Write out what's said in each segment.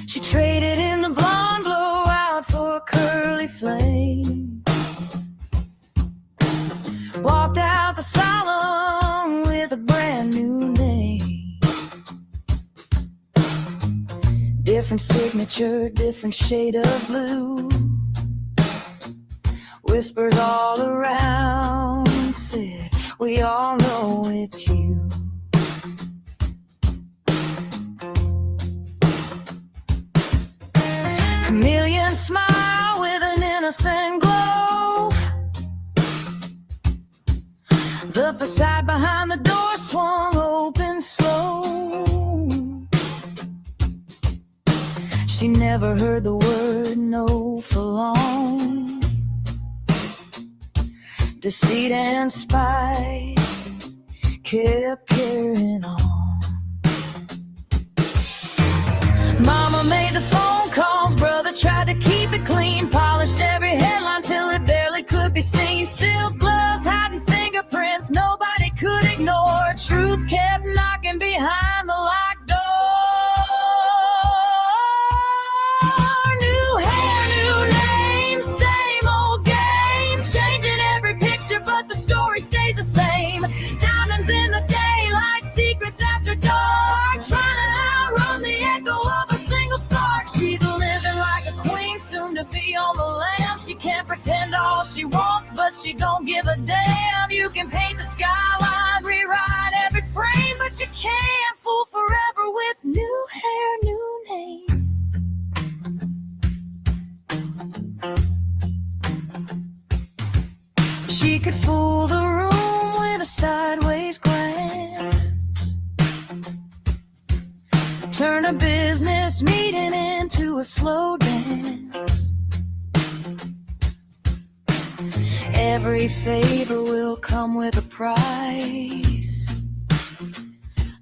She traded in the blonde blowout for a curly flame. Walked out the salon with a brand new name. Different signature, different shade of blue. Whispers all around said, we all know it's you. Chameleon smile with an innocent glow. The facade behind the door swung open slow. She never heard the word no for long. Deceit and spite kept carrying on. Mama made the phone calls, brother tried to keep it clean, polished every headline till it barely could be seen. Silk gloves hiding fingerprints nobody could ignore. Truth kept knocking behind the locked door. New hair, new name, same old game, changing every picture but the story stays the same. Diamonds in the daylight, secrets after dark, trying to outrun the echo of a single spark. She's living like a queen, soon to be on the lam. She can't pretend all she wants, but she don't give a damn. You can paint the skyline, rewrite every frame, but you can't fool forever with new hair, new name. She could fool the room with a sideways glance, turn a business meeting into a slow dance. Every favor will come with a price.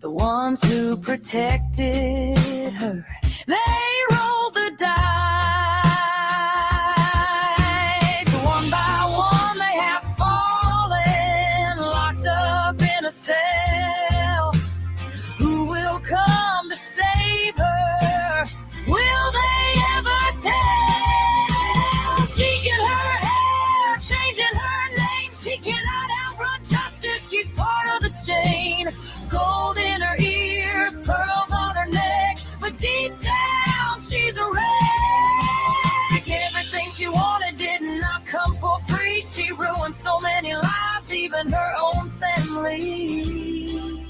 The ones who protected her, they rolled the dice. One by one they have fallen, locked up in a cell. Who will come to save her? Will they ever tell? Shaking her hair, changing her name. She cannot outrun justice, she's part of the chain. Gold in her ears, pearls on her neck, but deep down she's a wreck. Everything she wanted did not come for free. She ruined so many lives, even her own family.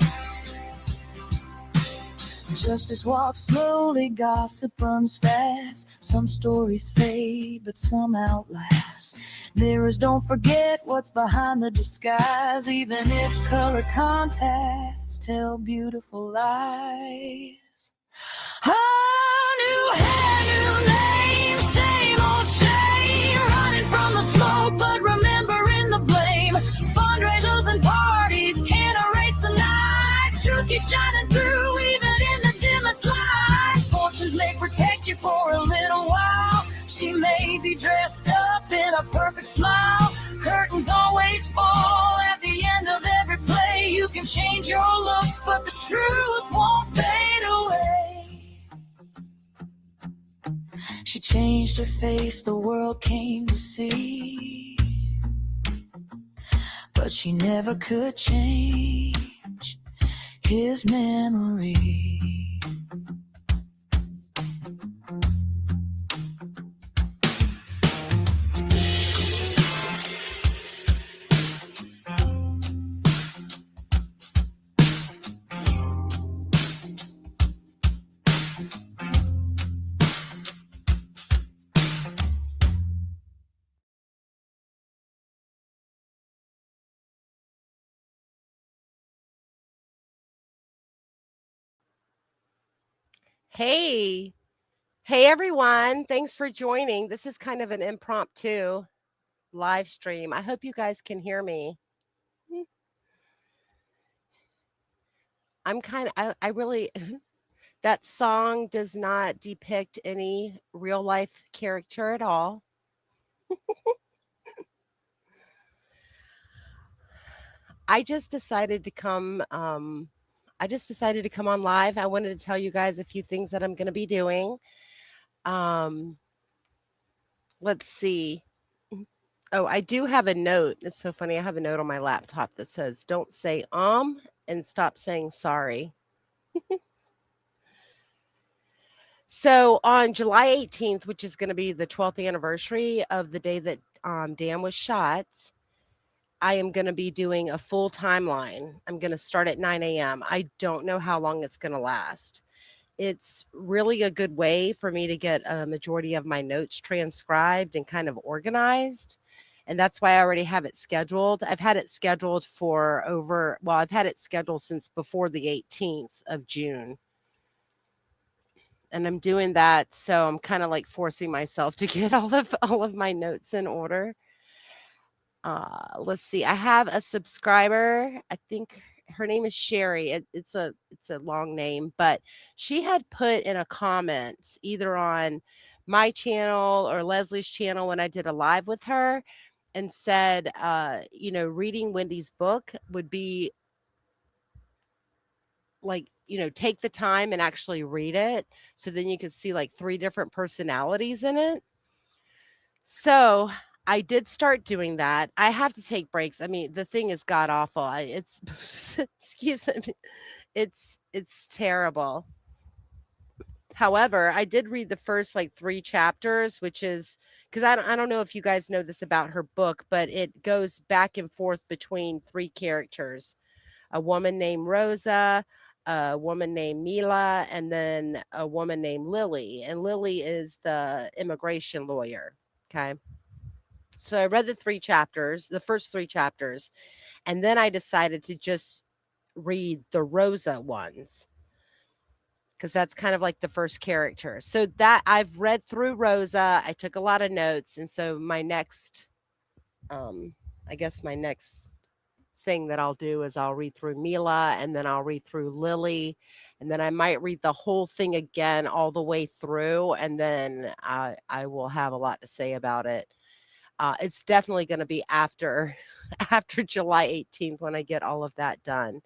Justice walks slowly, gossip runs fast. Some stories fade, but some outlast. Mirrors don't forget what's behind the disguise, even if color contacts tell beautiful lies. Oh, new hair, new name, same old shame, running from the smoke but remembering the blame. Fundraisers and parties can't erase the night. Truth keeps shining through even in the dimmest light. Fortunes may protect you for a little while. She may be dressed up in a perfect smile. Curtains always fall at the end of every play. You can change your look, but the truth won't fade away. She changed her face, the world came to see. But she never could change his memory. Hey, hey everyone. Thanks for joining. This is kind of an impromptu live stream. I hope you guys can hear me. I really, that song does not depict any real life character at all. I just decided to come, I just decided to come on live. I wanted to tell you guys a few things that I'm going to be doing. Um, let's see. Oh, I do have a note. It's so funny. I have a note on my laptop that says, don't say and stop saying sorry. So on July 18th, which is going to be the 12th anniversary of the day that Dan was shot, I am going to be doing a full timeline. I'm going to start at 9 a.m. I don't know how long it's going to last. It's really a good way for me to get a majority of my notes transcribed and kind of organized. And that's why I already have it scheduled. I've had it scheduled I've had it scheduled since before the 18th of June. And I'm doing that, so I'm kind of like forcing myself to get all of my notes in order. Let's see. I have a subscriber. I think her name is Sherry. It's a long name, but she had put in a comment either on my channel or Leslie's channel when I did a live with her, and said, reading Wendy's book would be like, take the time and actually read it, so then you could see like 3 different personalities in it. So I did start doing that. I have to take breaks. I mean, the thing is god awful. It's excuse me, it's terrible. However, I did read the first like 3 chapters, which is because I don't know if you guys know this about her book, but it goes back and forth between 3 characters: a woman named Rosa, a woman named Mila, and then a woman named Lily. And Lily is the immigration lawyer. Okay. So I read the first 3 chapters, and then I decided to just read the Rosa ones, because that's kind of like the first character. So that I've read through Rosa. I took a lot of notes. And so my next, I guess my next thing that I'll do is I'll read through Mila, and then I'll read through Lily, and then I might read the whole thing again all the way through, and then I will have a lot to say about it. It's definitely going to be after after July 18th when I get all of that done.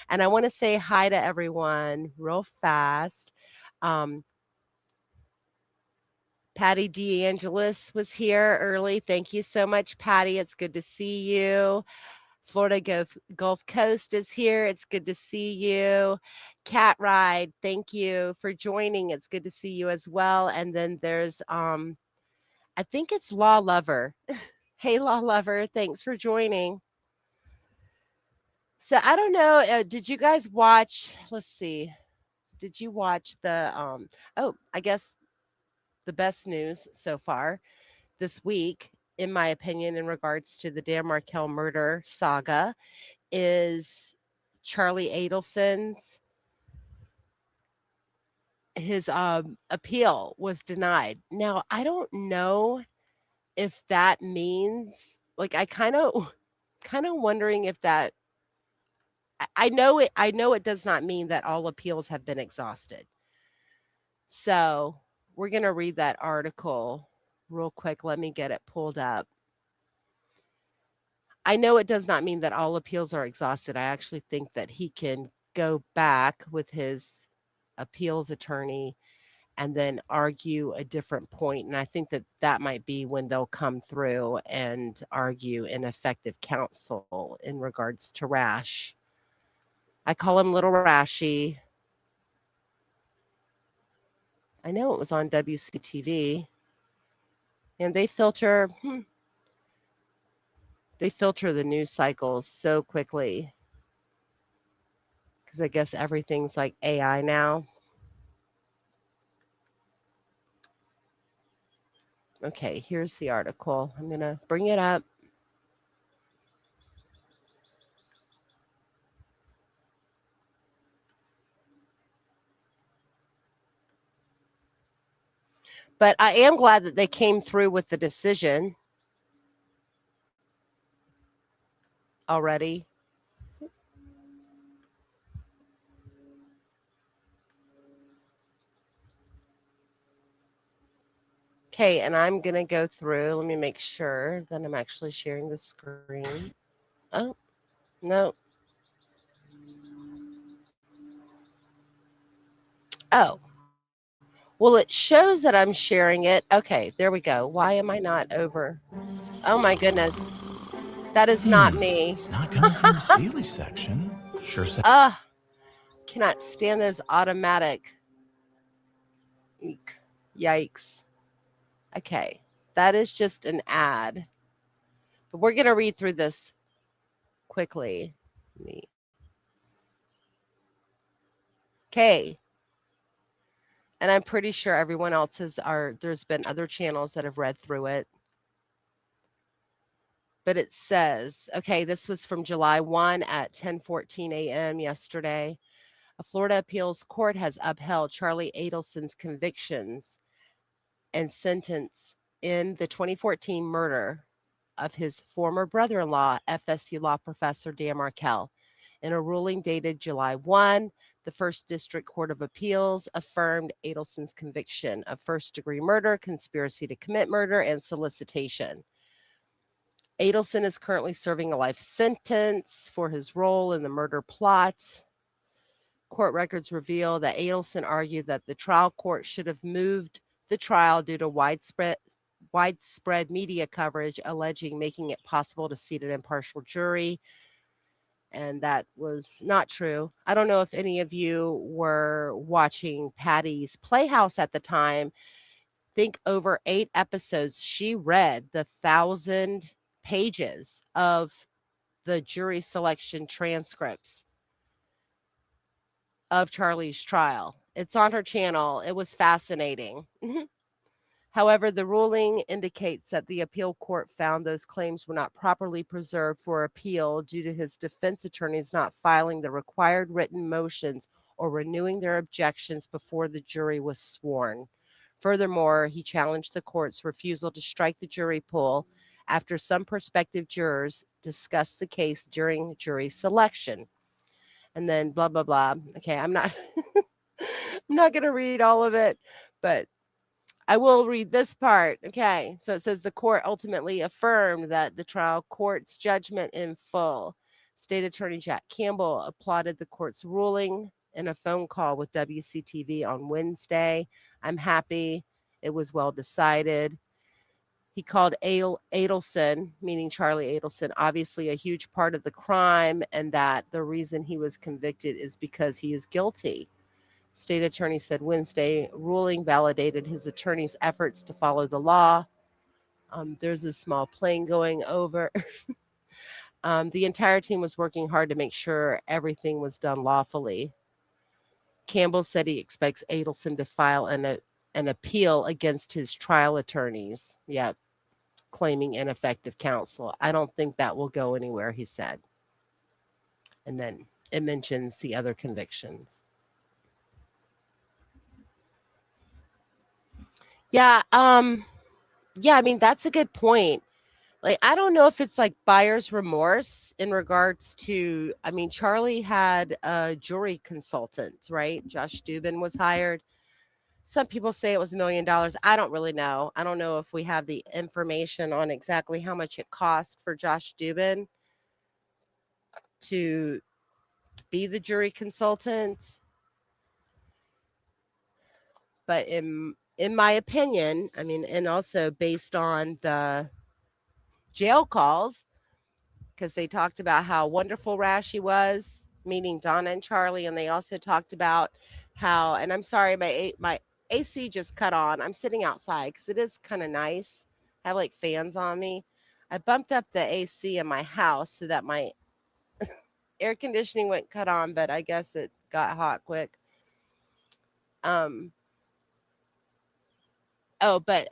And I want to say hi to everyone real fast. Patty DeAngelis was here early. Thank you so much, Patty. It's good to see you. Florida Gulf Coast is here. It's good to see you. Cat Ride, thank you for joining. It's good to see you as well. And then there's, I think it's Law Lover. Hey, Law Lover, thanks for joining. So I don't know, did you guys watch, let's see, did you watch the, I guess the best news so far this week, in my opinion, in regards to the Dan Markel murder saga, is Charlie Adelson's, his appeal was denied. Now, I don't know if that means, like, I kind of wondering if that, I know it does not mean that all appeals have been exhausted. So we're going to read that article real quick. Let me get it pulled up. I know it does not mean that all appeals are exhausted. I actually think that he can go back with his appeals attorney and then argue a different point. And I think that that might be when they'll come through and argue ineffective counsel in regards to Rash. I call him Little Rashy. I know it was on WCTV. And they filter the news cycles so quickly, because I guess everything's like AI now. Okay, here's the article. I'm going to bring it up. But I am glad that they came through with the decision already. Okay, and I'm going to go through. Let me make sure that I'm actually sharing the screen. Oh, no. Oh, well, it shows that I'm sharing it. Okay, there we go. Why am I not over? Oh my goodness. That is not me. It's not coming from the Sealy section. Sure. Ah, cannot stand those automatic. Eek. Yikes. Okay, that is just an ad. But we're going to read through this quickly. Me. Okay. And I'm pretty sure everyone else there's been other channels that have read through it. But it says, okay, this was from July 1 at 10:14 a.m. yesterday. A Florida appeals court has upheld Charlie Adelson's convictions and sentence in the 2014 murder of his former brother-in-law, FSU law professor Dan Markel. In a ruling dated July 1, the First District Court of Appeals affirmed Adelson's conviction of first-degree murder, conspiracy to commit murder, and solicitation. Adelson is currently serving a life sentence for his role in the murder plot. Court records reveal that Adelson argued that the trial court should have moved the trial due to widespread media coverage alleging making it possible to seat an impartial jury. And that was not true. I don't know if any of you were watching Patty's Playhouse at the time. Think over 8 episodes, she read the 1,000 pages of the jury selection transcripts of Charlie's trial. It's on her channel. It was fascinating. However, the ruling indicates that the appeal court found those claims were not properly preserved for appeal due to his defense attorneys not filing the required written motions or renewing their objections before the jury was sworn. Furthermore, he challenged the court's refusal to strike the jury pool after some prospective jurors discussed the case during jury selection. And then blah, blah, blah. Okay, I'm not I'm not going to read all of it, but I will read this part. Okay, so it says the court ultimately affirmed that the trial court's judgment in full. State Attorney Jack Campbell applauded the court's ruling in a phone call with WCTV on Wednesday. I'm happy it was well decided. He called Adelson, meaning Charlie Adelson, obviously a huge part of the crime, and that the reason he was convicted is because he is guilty. State attorney said Wednesday ruling validated his attorney's efforts to follow the law. There's a small plane going over. The entire team was working hard to make sure everything was done lawfully. Campbell said he expects Adelson to file an appeal against his trial attorneys. Yep, claiming ineffective counsel. I don't think that will go anywhere, he said. And then it mentions the other convictions. Yeah, I mean, that's a good point. Like, I don't know if it's like buyer's remorse in regards to, I mean, Charlie had a jury consultant, right? Josh Dubin was hired. Some people say it was $1 million. I don't really know. I don't know if we have the information on exactly how much it cost for Josh Dubin to be the jury consultant. But in my opinion, I mean, and also based on the jail calls, because they talked about how wonderful Rashi was, meaning Donna and Charlie, and they also talked about how, and I'm sorry, my AC just cut on. I'm sitting outside because it is kind of nice. I have like fans on me. I bumped up the AC in my house so that my air conditioning went cut on, but I guess it got hot quick. But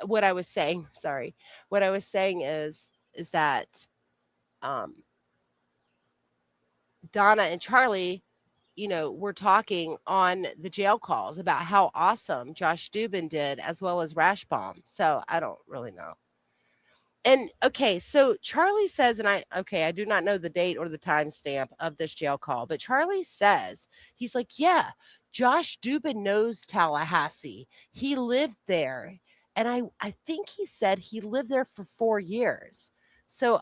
what I was saying is that Donna and Charlie, were talking on the jail calls about how awesome Josh Dubin did, as well as Rashbaum. So I don't really know. And okay, so Charlie says, and I do not know the date or the timestamp of this jail call, but Charlie says, he's like, yeah, Josh Dubin knows Tallahassee. He lived there. And I think he said he lived there for 4 years. So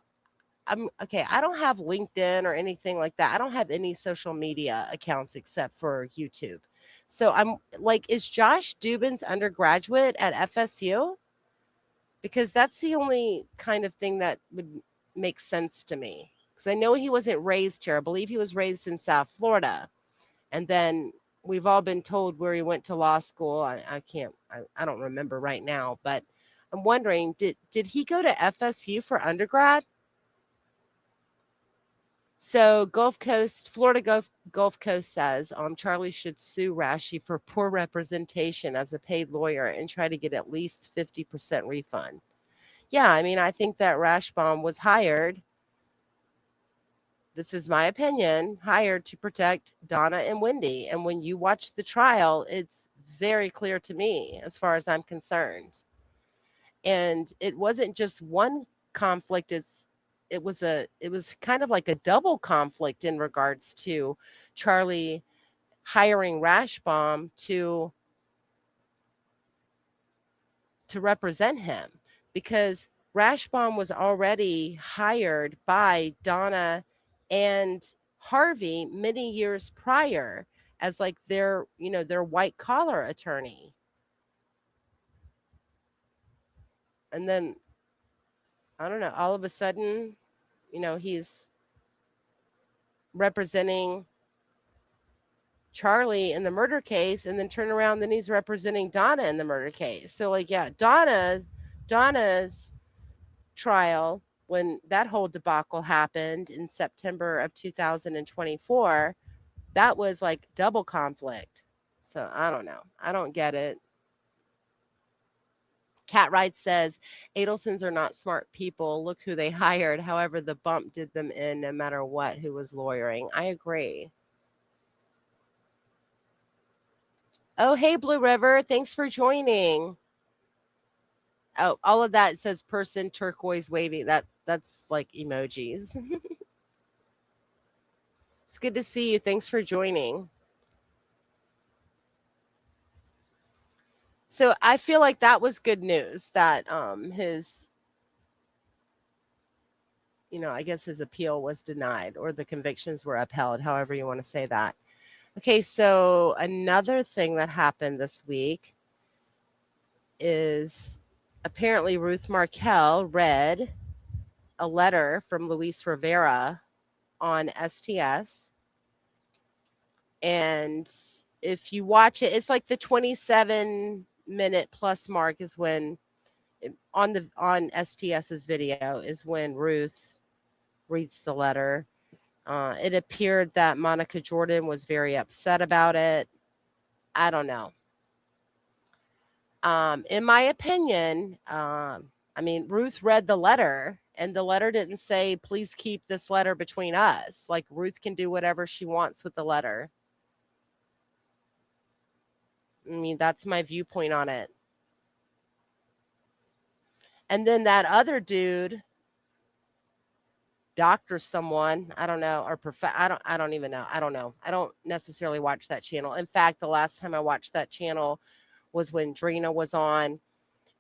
I'm okay. I don't have LinkedIn or anything like that. I don't have any social media accounts except for YouTube. So I'm like, is Josh Dubin's undergraduate at FSU? Because that's the only kind of thing that would make sense to me. Because I know he wasn't raised here. I believe he was raised in South Florida. And then we've all been told where he went to law school. I don't remember right now, but I'm wondering, did he go to FSU for undergrad? So Gulf Coast, Florida Gulf Coast says Charlie should sue Rashi for poor representation as a paid lawyer and try to get at least 50% refund. Yeah, I mean, I think that Rashbaum was hired, this is my opinion, hired to protect Donna and Wendi. And when you watch the trial, it's very clear to me as far as I'm concerned. And it wasn't just one conflict, it was kind of like a double conflict in regards to Charlie hiring Rashbaum to represent him, because Rashbaum was already hired by Donna and Harvey many years prior as like their white collar attorney. And then I don't know, all of a sudden, he's representing Charlie in the murder case, and then turn around, then he's representing Donna in the murder case. So like, yeah, Donna's trial, when that whole debacle happened in September of 2024, that was like double conflict. So I don't know. I don't get it. Cat Wright says Adelsons are not smart people. Look who they hired. However, the bump did them in no matter what, who was lawyering. I agree. Oh, hey, Blue River. Thanks for joining. Oh, all of that says person turquoise wavy. That's like emojis. It's good to see you. Thanks for joining. So I feel like that was good news that his, I guess his appeal was denied or the convictions were upheld, however you want to say that. Okay, so another thing that happened this week is apparently Ruth Markel read a letter from Luis Rivera on STS. And if you watch it, it's like the 27-minute plus mark is when on STS's video is when Ruth reads the letter. It appeared that Monica Jordan was very upset about it. I don't know. In my opinion, Ruth read the letter, and the letter didn't say, please keep this letter between us. Like, Ruth can do whatever she wants with the letter. I mean, that's my viewpoint on it. And then that other dude, doctor someone, I don't know, or I don't even know. I don't know. I don't necessarily watch that channel. In fact, the last time I watched that channel was when Drina was on,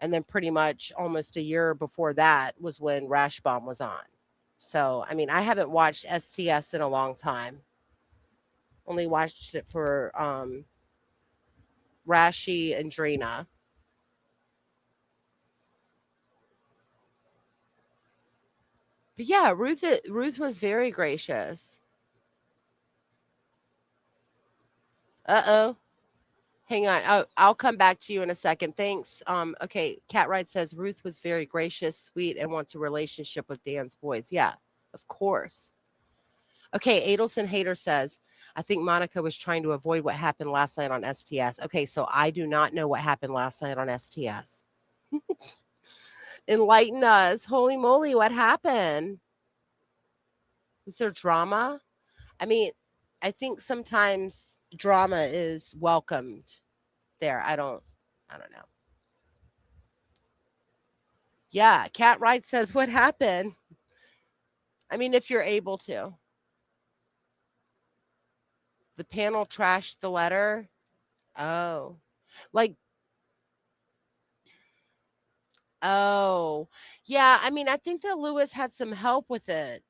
and then pretty much almost a year before that was when Rashbaum was on. So, I mean, I haven't watched STS in a long time. Only watched it for Rashi and Drina. But yeah, Ruth was very gracious. Uh-oh. Hang on. I'll come back to you in a second. Thanks. Okay. Cat Ride says Ruth was very gracious, sweet, and wants a relationship with Dan's boys. Yeah, of course. Okay. Adelson Hater says, I think Monica was trying to avoid what happened last night on STS. Okay. So I do not know what happened last night on STS. Enlighten us. Holy moly. What happened? Was there drama? I mean, I think sometimes drama is welcomed there. I don't know. Yeah, Cat Wright says, what happened? I mean, if you're able to. The panel trashed the letter. Oh, like, Oh, yeah. I mean, I think that Lewis had some help with it.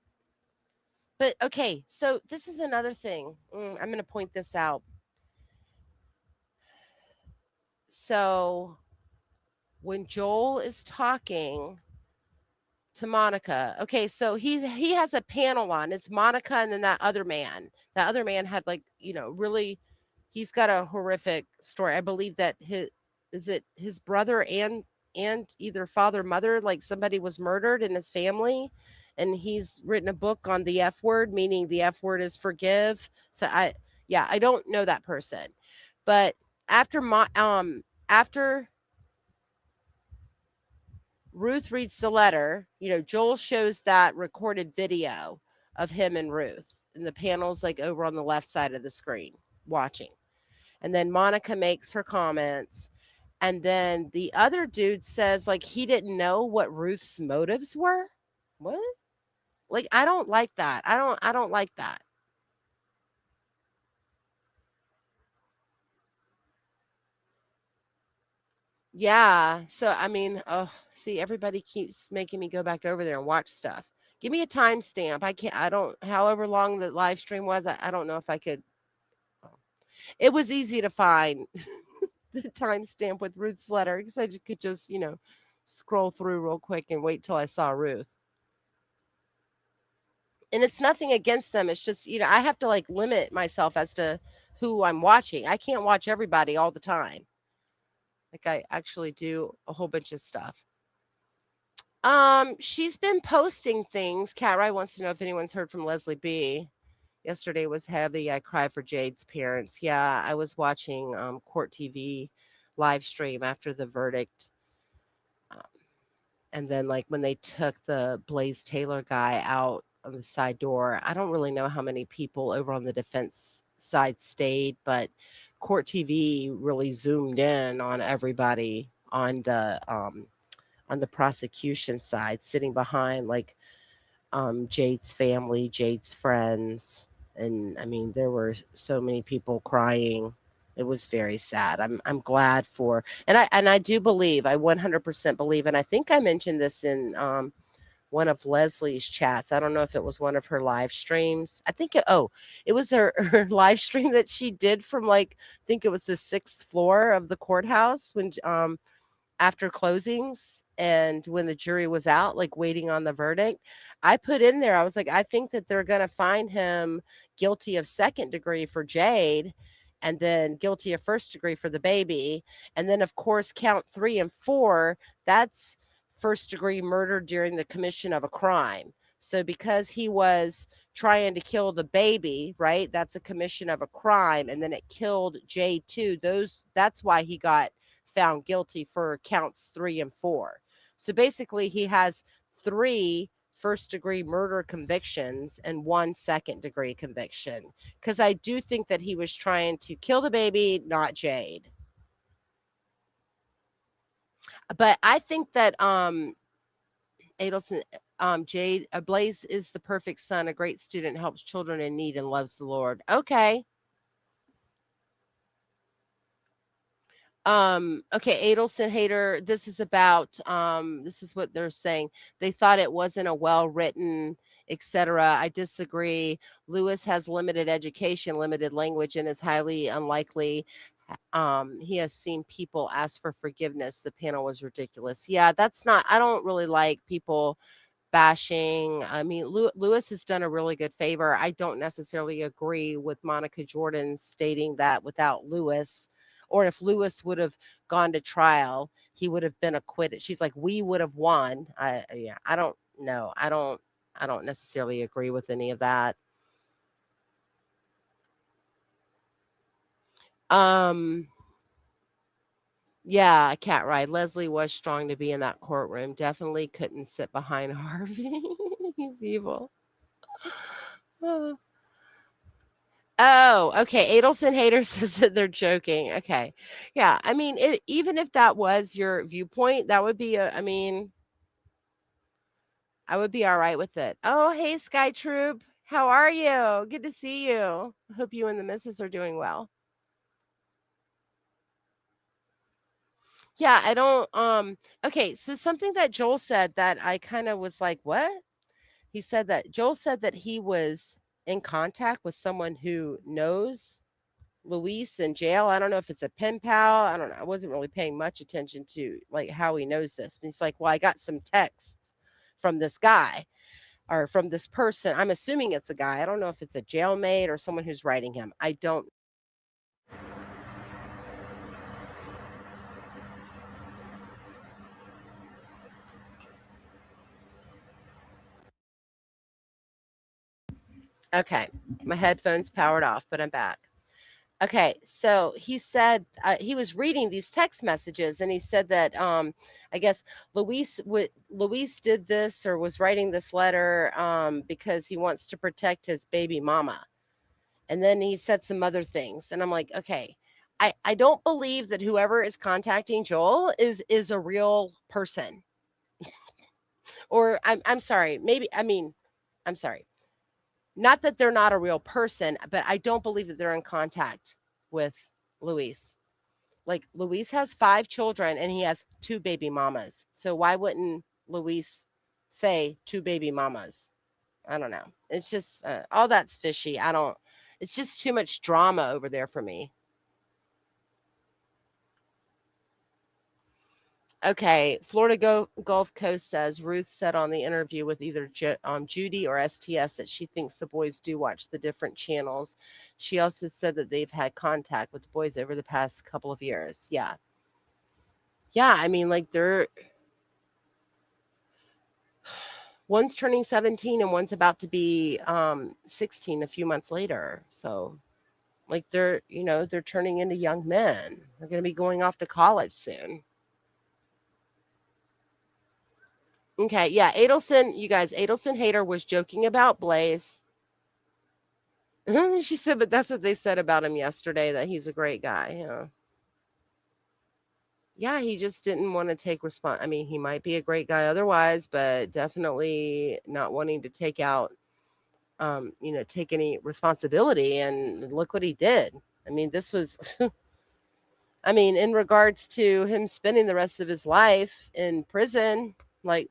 But okay, so this is another thing. I'm going to point this out. So when Joel is talking to Monica, okay, so he has a panel on. It's Monica and then that other man. That other man had like, really he's got a horrific story. I believe that his brother and either father or mother, like somebody was murdered in his family, and he's written a book on the F word, meaning the F word is forgive. So I don't know that person. But after after Ruth reads the letter, Joel shows that recorded video of him and Ruth, and the panel's like over on the left side of the screen watching. And then Monica makes her comments. And then the other dude says like he didn't know what Ruth's motives were. What? Like I don't like that. I don't like that. Yeah. So I mean, oh, see, everybody keeps making me go back over there and watch stuff. Give me a timestamp. I don't, however long the live stream was, I don't know if I could. Oh. It was easy to find the timestamp with Ruth's letter because I could just, scroll through real quick and wait till I saw Ruth. And it's nothing against them. It's just, I have to like limit myself as to who I'm watching. I can't watch everybody all the time. Like I actually do a whole bunch of stuff. She's been posting things. Cat Rye wants to know if anyone's heard from Leslie B. Yesterday was heavy. I cried for Jade's parents. Yeah, I was watching Court TV live stream after the verdict. Um, and then like when they took the Blaze Taylor guy out on the side door, I don't really know how many people over on the defense side stayed, but Court TV really zoomed in on everybody on the prosecution side, sitting behind like Jade's family, Jade's friends, and I mean there were so many people crying. It was very sad. I'm glad for, and I do believe, I 100% believe, and I think I mentioned this in one of Leslie's chats. I don't know if it was one of her live streams. I think it was her live stream that she did from like I think it was the sixth floor of the courthouse when after closings and when the jury was out, like waiting on the verdict. I put in there, I was like, I think that they're going to find him guilty of second degree for Jade and then guilty of first degree for the baby. And then, of course, count 3 and 4, that's first degree murder during the commission of a crime. So because he was trying to kill the baby, right? That's a commission of a crime, and then it killed Jade too. That's why he got found guilty for counts 3 and 4. So basically, he has 3 first degree murder convictions and 1 second degree conviction. Because I do think that he was trying to kill the baby, not Jade. But I think that Adelson, Jade, Blaze is the perfect son, a great student, helps children in need, and loves the Lord. Okay. Okay, Adelson hater, this is about this is what they're saying. They thought it wasn't a well-written, etc. I disagree. Lewis has limited education, limited language, and is highly unlikely. He has seen people ask for forgiveness. The panel was ridiculous. Yeah, that's not, I don't really like people bashing. I mean, Lewis has done a really good favor. I don't necessarily agree with Monica Jordan stating that without Lewis, or if Lewis would have gone to trial, he would have been acquitted. She's like, we would have won. Yeah, I don't know. I don't necessarily agree with any of that. Um, yeah, cat ride. Leslie was strong to be in that courtroom. Definitely couldn't sit behind Harvey. He's evil. Oh, okay. Adelson hater says that they're joking. Okay. Yeah. I mean, even if that was your viewpoint, that would be I mean, I would be all right with it. Oh, hey, Sky Troop. How are you? Good to see you. I hope you and the missus are doing well. Yeah, I don't okay, so something that Joel said that I kind of was like, "What?" Joel said that he was in contact with someone who knows Luis in jail. I don't know if it's a pen pal. I don't know. I wasn't really paying much attention to like how he knows this. But he's like, "Well, I got some texts from this guy or from this person." I'm assuming it's a guy. I don't know if it's a jailmate or someone who's writing him. I don't. Okay, my headphones powered off, but I'm back. Okay, so he said he was reading these text messages, and he said that I guess Luis did this or was writing this letter because he wants to protect his baby mama, and then he said some other things, and I'm like, okay, I don't believe that whoever is contacting Joel is a real person, or I'm sorry, maybe I mean I'm sorry, not that they're not a real person, but I don't believe that they're in contact with Luis. Like Luis has 5 children and he has 2 baby mamas. So why wouldn't Luis say 2 baby mamas? I don't know. It's just all that's fishy. I don't. It's just too much drama over there for me. Okay, Florida Gulf Coast says Ruth said on the interview with either Judy or STS that she thinks the boys do watch the different channels. She also said that they've had contact with the boys over the past couple of years. Yeah. Yeah, I mean, like one's turning 17 and one's about to be 16 a few months later. So, like they're turning into young men. They're going to be going off to college soon. Okay, yeah, Adelson, you guys, Adelson Hater was joking about Blaze. She said, but that's what they said about him yesterday, that he's a great guy. Yeah. Yeah, he just didn't want to take I mean, he might be a great guy otherwise, but definitely not wanting to take any responsibility. And look what he did. I mean, this was, I mean, in regards to him spending the rest of his life in prison, like,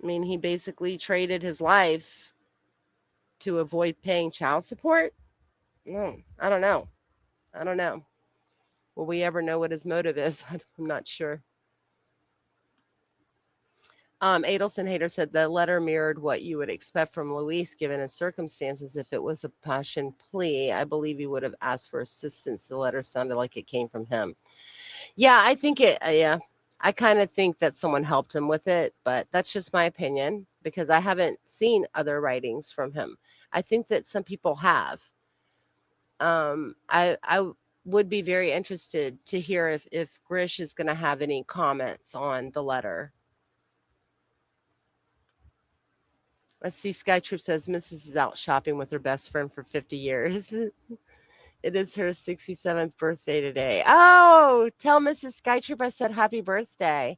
I mean, he basically traded his life to avoid paying child support. No, I don't know. I don't know. Will we ever know what his motive is? I'm not sure. Adelson Hater said the letter mirrored what you would expect from Luis given his circumstances. If it was a passion plea, I believe he would have asked for assistance. The letter sounded like it came from him. Yeah, I think yeah, I kind of think that someone helped him with it, but that's just my opinion because I haven't seen other writings from him. I think that some people have. I would be very interested to hear if Grish is going to have any comments on the letter. Let's see. Skytrip says Mrs. is out shopping with her best friend for 50 years. It is her 67th birthday today. Oh, tell Mrs. Skytrip I said happy birthday.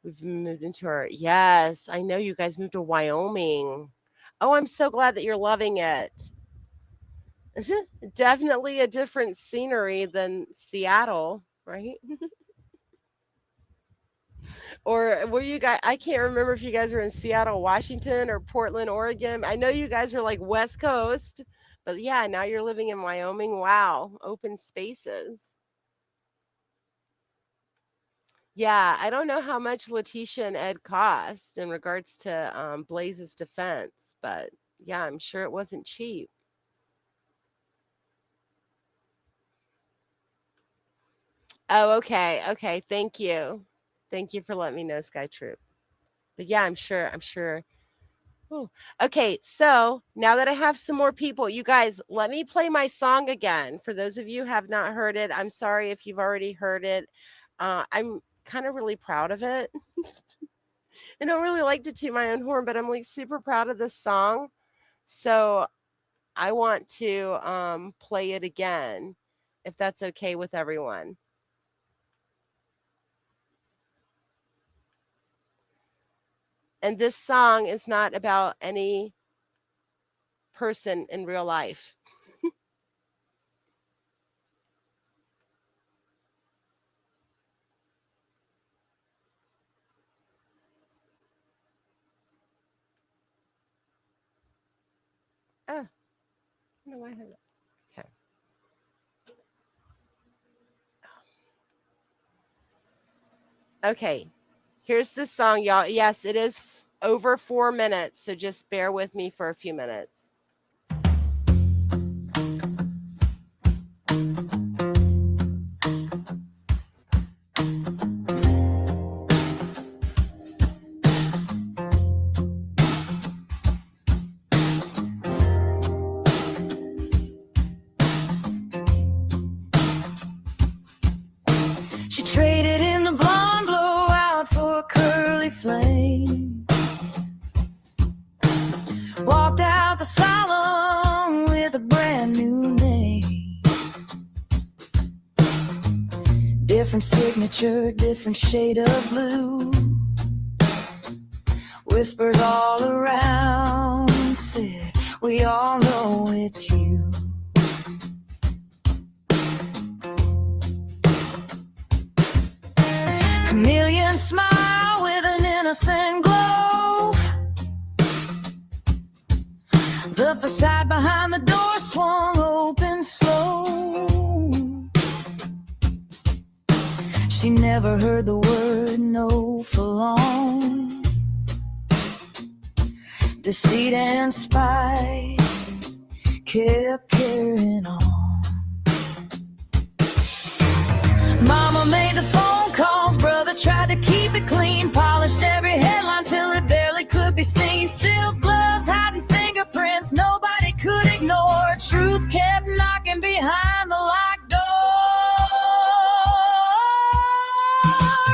We've moved into our, yes, I know you guys moved to Wyoming. Oh, I'm so glad that you're loving it. Is it definitely a different scenery than Seattle, right? Or were you guys, I can't remember if you guys were in Seattle, Washington or Portland, Oregon. I know you guys were like West Coast, but yeah, now you're living in Wyoming. Wow, open spaces. Yeah, I don't know how much Letitia and Ed cost in regards to Blaze's defense, but yeah, I'm sure it wasn't cheap. Oh, okay. Okay. Thank you. Thank you for letting me know, Skytroop. But yeah, I'm sure. Oh, okay, so now that I have some more people, you guys, let me play my song again. For those of you who have not heard it, I'm sorry if you've already heard it. I'm kind of really proud of it. I don't really like to toot my own horn, but I'm like super proud of this song. So I want to play it again, if that's okay with everyone. And this song is not about any person in real life. Oh, no, I have it. Okay. Okay. Here's the song, y'all. Yes, it is over 4 minutes, so just bear with me for a few minutes. She traded in the blonde blowout for a curly flame. Walked out the salon with a brand new name. Different signature, different shade of blue. Whispers all around said, we all know it's you. Chameleon smile with an innocent glow. The facade behind the door swung open slow. She never heard the word no for long. Deceit and spite kept carrying on. Mama made the phone calls, brother tried to keep it clean. Polished every headline till it barely could be seen. Silk gloves hiding fingerprints nobody could ignore. Truth kept knocking behind the locked door.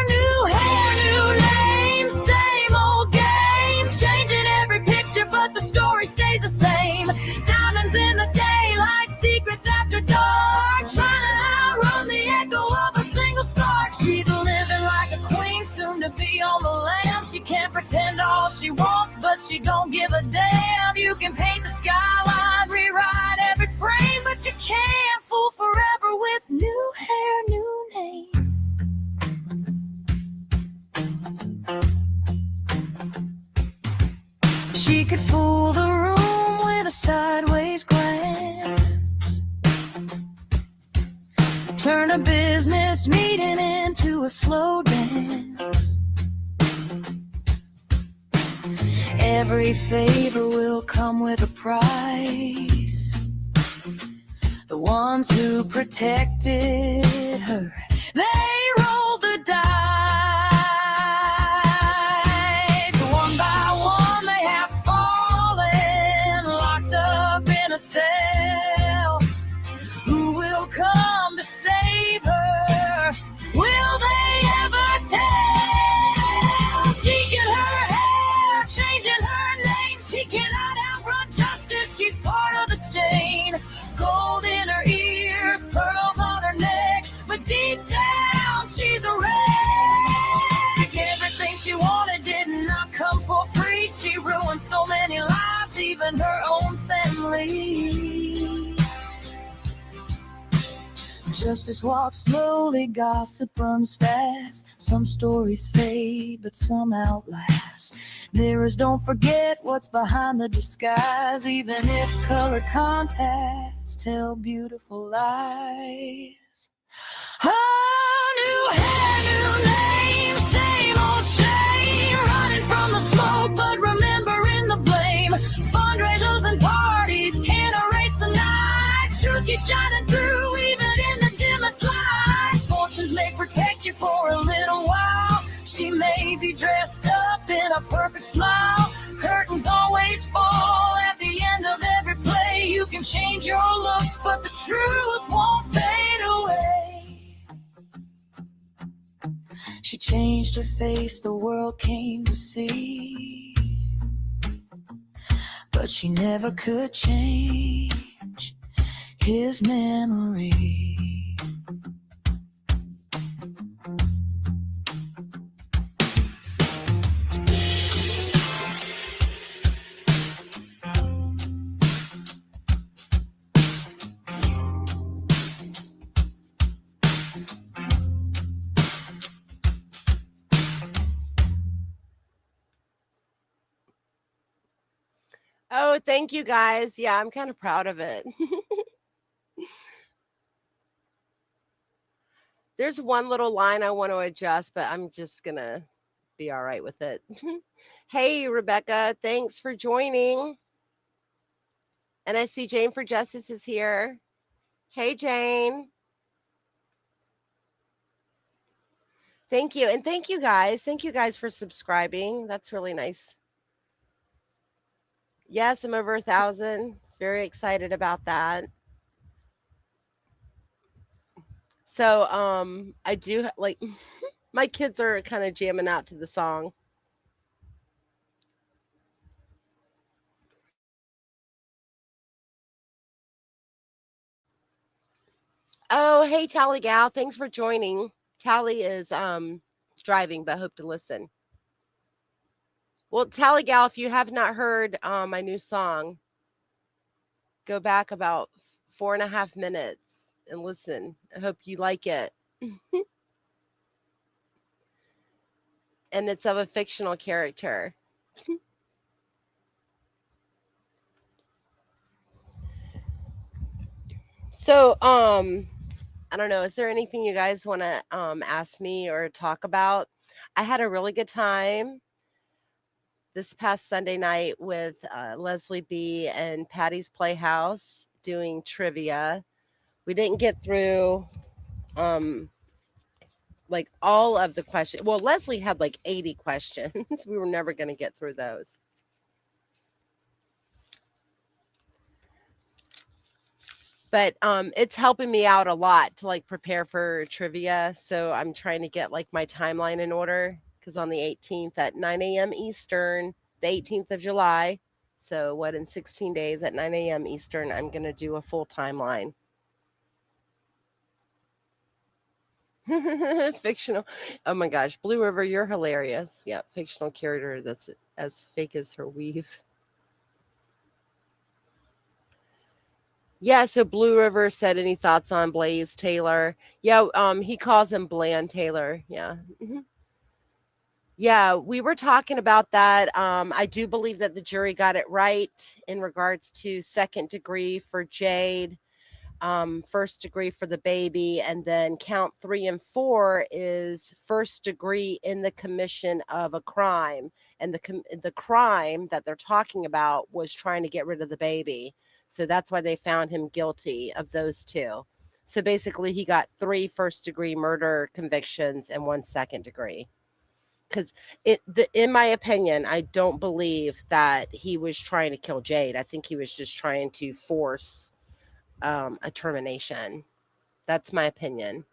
New hair, new name, same old game. Changing every picture but the story stays the same. Diamonds in the daylight, secrets after dark. Trying to outrun the echo of a single spark. She's living like a queen, soon to be on the lam. She can't pretend all she wants, but she don't give a damn. You can paint the skyline, rewrite every frame, but you can't fool forever with new hair, new name. She could fool the room with a sideways glance. Turn a business meeting into a slow dance. Every favor will come with a price. The ones who protected her, they rolled the dice. One by one they have fallen, locked up in a cell. Who will come to save her? Will they ever tell? Shaking her hair, changing her name. She cannot outrun justice, she's part of the chain. Gold in her ears, pearls on her neck, but deep down she's a wreck. Everything she wanted did not come for free. She ruined so many lives, even her own family. Justice walks slowly, gossip runs fast. Some stories fade, but some outlast. Mirrors don't forget what's behind the disguise, even if colored contacts tell beautiful lies. Oh, new hair, new name, same old shame. Running from the smoke, but remembering the blame. Fundraisers and parties can't erase the night. Truth keeps shining through, even in the dimmest light. Fortunes may protect you for a little while. She may be dressed up in a perfect smile. Curtains always fall at the end of every play. You can change your look, but the truth won't fade away. She changed her face, the world came to see. But she never could change his memory. Oh, Oh, thank you guys. Yeah, I'm kind of proud of it. There's one little line I want to adjust, but I'm just going to be all right with it. Hey, Rebecca, thanks for joining. And I see Jane for Justice is here. Hey, Jane. Thank you. And thank you guys. Thank you guys for subscribing. That's really nice. Yes, I'm over 1,000. Very excited about that. So, I do like my kids are kind of jamming out to the song. Oh, hey, Tally Gal. Thanks for joining. Tally is driving, but hope to listen. Well, Tally Gal, if you have not heard my new song, go back about 4.5 minutes and listen. I hope you like it. And it's of a fictional character. So, I don't know. Is there anything you guys want to ask me or talk about? I had a really good time this past Sunday night with Leslie B and Patty's Playhouse doing trivia. We didn't get through like all of the questions. Well, Leslie had like 80 questions. We were never going to get through those. But it's helping me out a lot to like prepare for trivia. So I'm trying to get like my timeline in order because on the 18th at 9 a.m. Eastern, the 18th of July, so what, in 16 days at 9 a.m. Eastern, I'm going to do a full timeline. Fictional. Oh my gosh, Blue River, you're hilarious. Yeah, fictional character that's as fake as her weave. Yeah, so Blue River said any thoughts on Blaze Taylor? Yeah, he calls him Bland Taylor. Yeah. Yeah, we were talking about that. I do believe that the jury got it right in regards to second degree for Jade, first degree for the baby, and then count 3 and 4 is first degree in the commission of a crime. And the crime that they're talking about was trying to get rid of the baby. So that's why they found him guilty of those two. So basically, he got 3 first degree murder convictions and 1 second degree. Because in my opinion, I don't believe that he was trying to kill Jade. I think he was just trying to force a termination. That's my opinion.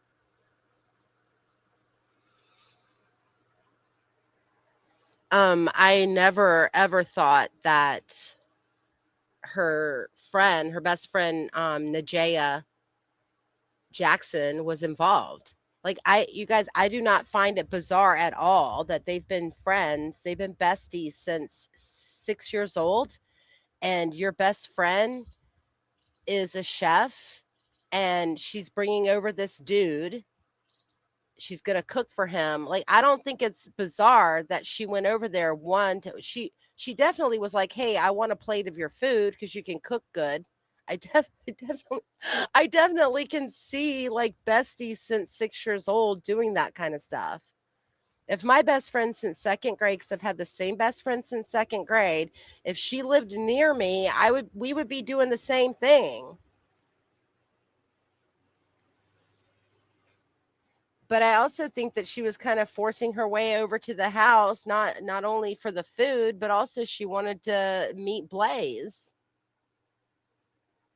I never ever thought that her best friend, Najaya Jackson, was involved. Like you guys, I do not find it bizarre at all that they've been friends. They've been besties since 6 years old, and your best friend is a chef, and she's bringing over this dude. She's going to cook for him. Like, I don't think it's bizarre that she went over there. She definitely was like, "Hey, I want a plate of your food because you can cook good." I definitely I definitely can see like besties since 6 years old doing that kind of stuff. If my best friend since second grade, because I've had the same best friend since second grade, if she lived near me, we would be doing the same thing. But I also think that she was kind of forcing her way over to the house, not only for the food, but also she wanted to meet Blaze.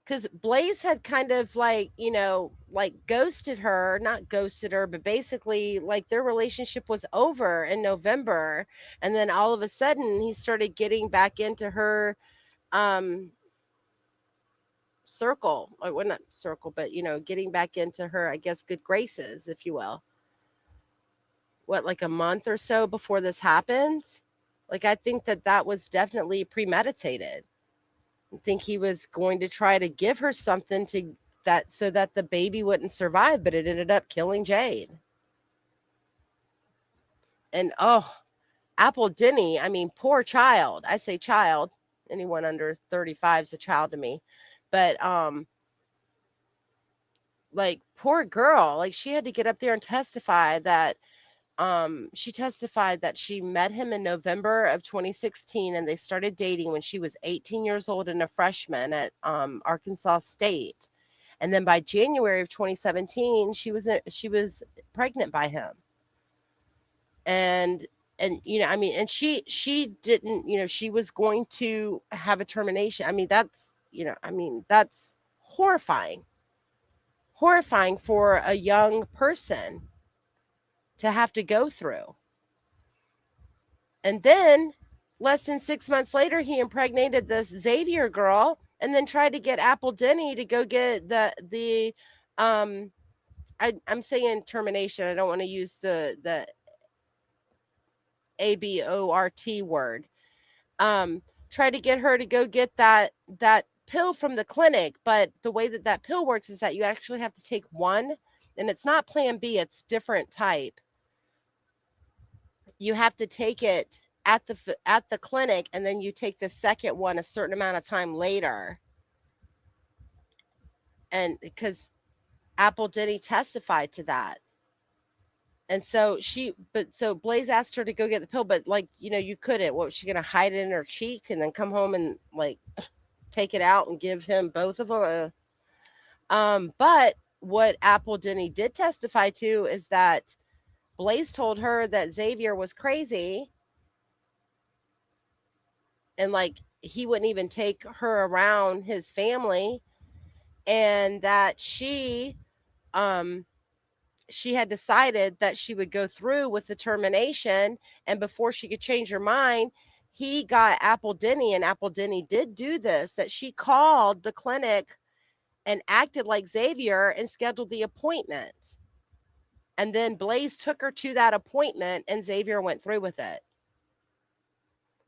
Because Blaze had kind of like, like ghosted her, not ghosted her, but basically like their relationship was over in November. And then all of a sudden he started getting back into her um circle, or well, not circle, but getting back into her, I guess, good graces, if you will. What, like a month or so before this happened? Like, I think that was definitely premeditated. I think he was going to try to give her something to that so that the baby wouldn't survive, but it ended up killing Jade. And oh, Apple Denny, I mean, poor child. I say child. anyone under 35 is a child to me. But like, poor girl, like, she had to get up there and testify that she testified that she met him in November of 2016 and they started dating when she was 18 years old and a freshman at Arkansas State. And then by January of 2017, she was pregnant by him. And you know, I mean, and she didn't, you know, she was going to have a termination. I mean, that's, you know, I mean, that's horrifying. Horrifying for a young person to have to go through. And then less than 6 months later, he impregnated this Xavier girl and then tried to get Apple Denny to go get the I'm saying termination. I don't want to use the ABORT word. Try to get her to go get that pill from the clinic, but the way that pill works is that you actually have to take one, and it's not Plan B, it's different type. You have to take it at the clinic, and then you take the second one a certain amount of time later. And because Apple Denny testified to that. And so Blaze asked her to go get the pill, but like, you know, you couldn't. What was she gonna hide it in her cheek and then come home and like take it out and give him both of them? But what Apple Denny did testify to is that Blaze told her that Xavier was crazy and like he wouldn't even take her around his family, and that she had decided that she would go through with the termination, and before she could change her mind, he got Apple Denny, and Apple Denny did do this, that she called the clinic and acted like Xavier and scheduled the appointment. And then Blaze took her to that appointment and Xavier went through with it.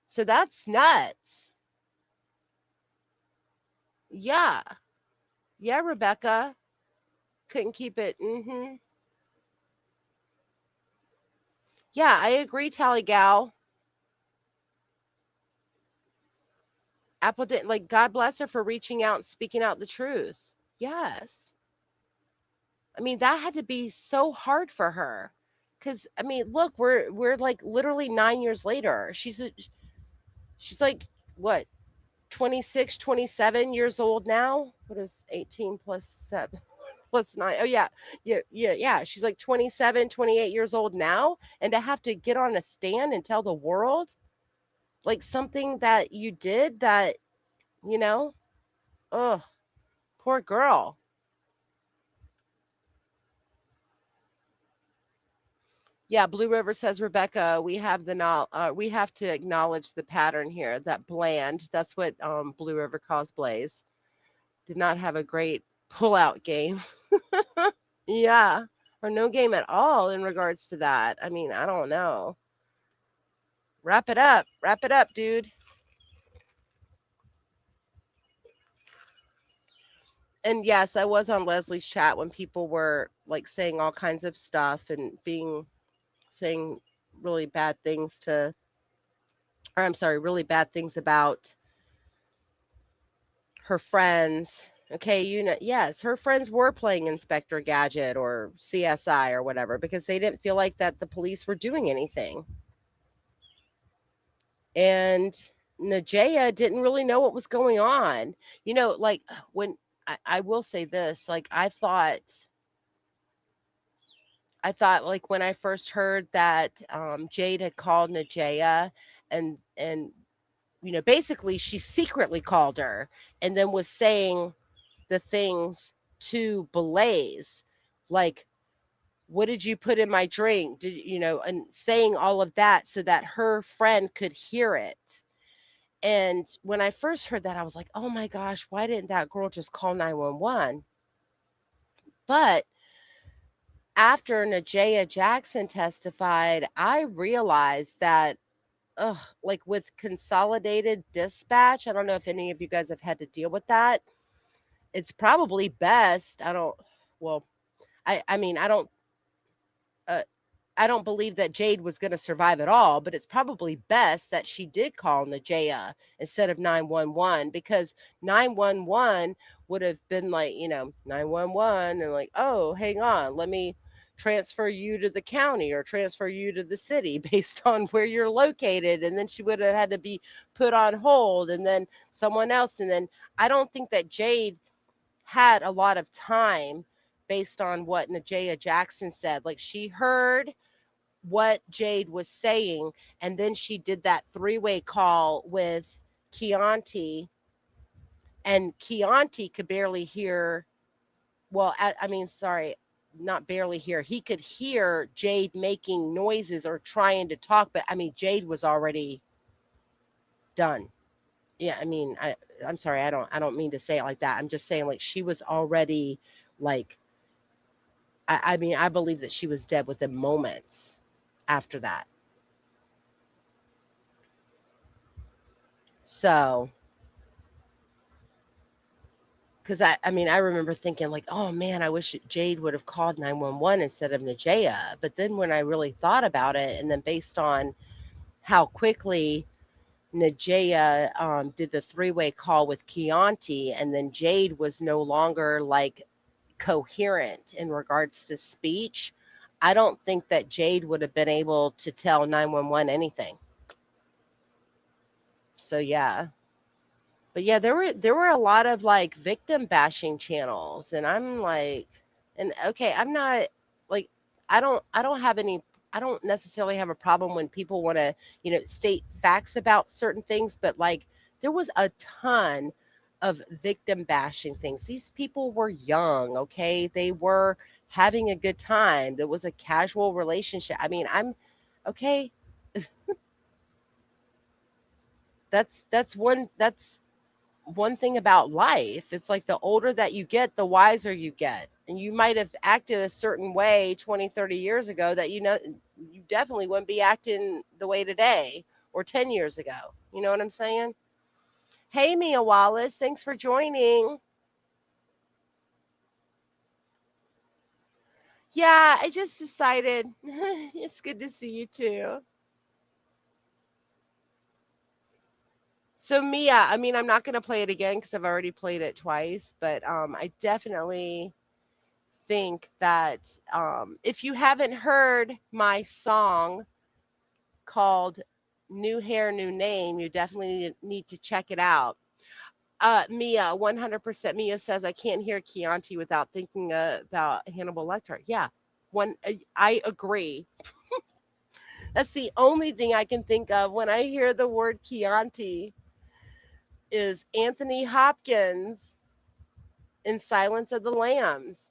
So that's nuts. Yeah. Yeah, Rebecca. Couldn't keep it. Yeah, I agree, Tally Gal. Apple didn't, like, God bless her for reaching out and speaking out the truth. Yes. I mean, that had to be so hard for her. Cause I mean, look, we're like literally 9 years later. She's like what, 26, 27 years old now? What is 18 plus 7 plus 9? Oh yeah. She's like 27, 28 years old now, and to have to get on a stand and tell the world like something that you did that, you know, oh, poor girl. Yeah, Blue River says, Rebecca, we have we have to acknowledge the pattern here. That Bland, that's what Blue River calls Blaze, did not have a great pull-out game. Yeah, or no game at all in regards to that. I mean, I don't know. Wrap it up, dude. And yes, I was on Leslie's chat when people were like saying all kinds of stuff and saying really bad things really bad things about her friends. Okay, you know, yes, her friends were playing Inspector Gadget or CSI or whatever because they didn't feel like that the police were doing anything. And Najaya didn't really know what was going on. You know, like when I will say this, like I thought like when I first heard that Jade had called Najaya and you know, basically she secretly called her and then was saying the things to Blaze, like, what did you put in my drink? Did you know, and saying all of that so that her friend could hear it. And when I first heard that, I was like, oh my gosh, why didn't that girl just call 911? But after Najaya Jackson testified, I realized that like with consolidated dispatch, I don't know if any of you guys have had to deal with that. It's probably best. I don't, well, I mean, uh, I don't believe that Jade was going to survive at all, but it's probably best that she did call Najea instead of 911, because 911 would have been like, 911 and like, oh, hang on, let me transfer you to the county or transfer you to the city based on where you're located. And then she would have had to be put on hold and then someone else. And then I don't think that Jade had a lot of time based on what Najea Jackson said. Like, she heard what Jade was saying, and then she did that three-way call with Chianti, and Chianti could barely hear. Well, I mean, sorry, not barely hear. He could hear Jade making noises or trying to talk, but I mean, Jade was already done. Yeah, I mean, I'm sorry, I don't mean to say it like that. I'm just saying, like, she was already, like, I mean, I believe that she was dead within moments after that. So, because I mean, I remember thinking, like, oh man, I wish Jade would have called 911 instead of Najea. But then when I really thought about it, and then based on how quickly Najea did the three-way call with Chianti, and then Jade was no longer like coherent in regards to speech, I don't think that Jade would have been able to tell 911 anything. So yeah. But yeah, there were a lot of like victim bashing channels, and I'm like, and okay, I'm not like, I don't have any, I don't necessarily have a problem when people want to, state facts about certain things, but like there was a ton of victim bashing things. These people were young, okay? They were having a good time. There was a casual relationship. I mean, I'm okay. That's one thing about life. It's like the older that you get, the wiser you get. And you might have acted a certain way 20, 30 years ago that you definitely wouldn't be acting the way today or 10 years ago. You know what I'm saying? Hey, Mia Wallace, thanks for joining. Yeah, I just decided it's good to see you too. So Mia, I mean, I'm not going to play it again because I've already played it twice, but I definitely think that if you haven't heard my song called New Hair, New Name, you definitely need to check it out. Mia, 100% Mia says, I can't hear Chianti without thinking about Hannibal Lecter. Yeah, I agree. That's the only thing I can think of when I hear the word Chianti is Anthony Hopkins in Silence of the Lambs.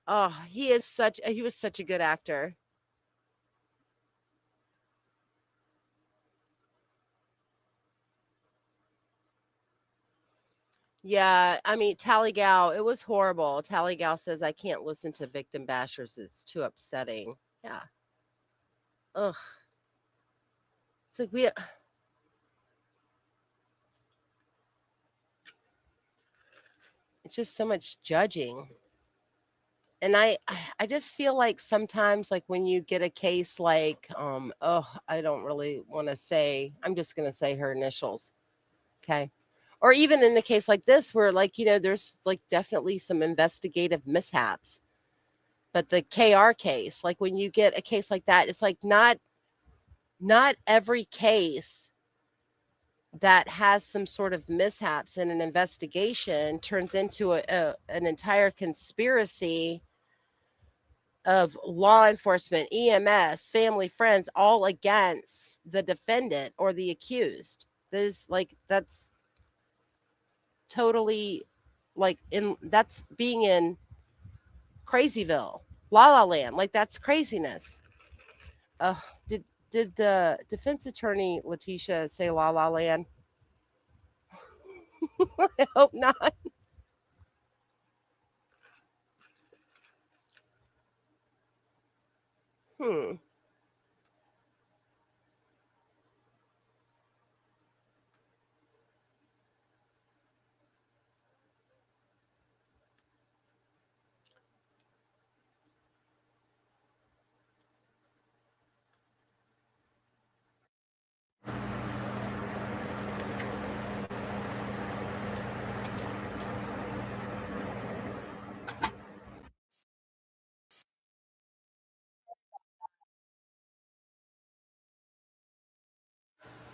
Oh, he was such a good actor. Yeah, I mean, Tallygal, it was horrible. Tallygal says, I can't listen to victim bashers. It's too upsetting. Yeah. Ugh. It's like it's just so much judging. And I just feel like sometimes, like when you get a case like, oh, I don't really want to say, I'm just going to say her initials. Okay. Or even in a case like this, where like, there's like definitely some investigative mishaps. But the KR case, like when you get a case like that, it's like not every case that has some sort of mishaps in an investigation turns into an entire conspiracy of law enforcement, EMS, family, friends, all against the defendant or the accused. That's totally that's being in Crazyville, La La Land. Like, that's craziness. Uh, did did the defense attorney Letitia say La La Land? I hope not. Hmm.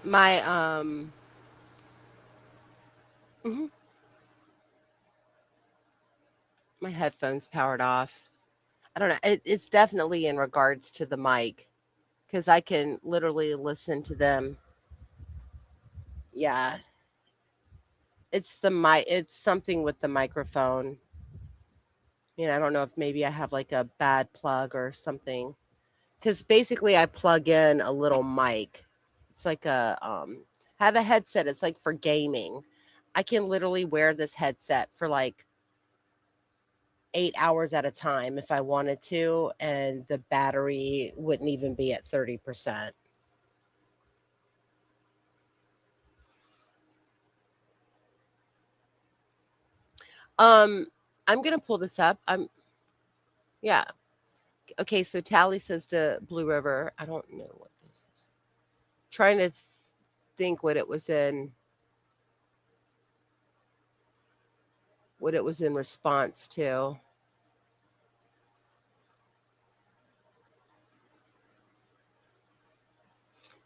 My mhm, my headphones powered off. I don't know. It's definitely in regards to the mic because I can literally listen to them. Yeah, it's the mic. It's something with the microphone. I don't know if maybe I have like a bad plug or something. Because basically, I plug in a little mic. It's like have a headset. It's like for gaming. I can literally wear this headset for like 8 hours at a time if I wanted to, and the battery wouldn't even be at 30%. Um, I'm gonna pull this up. Yeah. Okay, so Tally says to Blue River, I don't know what this is. Trying to think what it was in response to.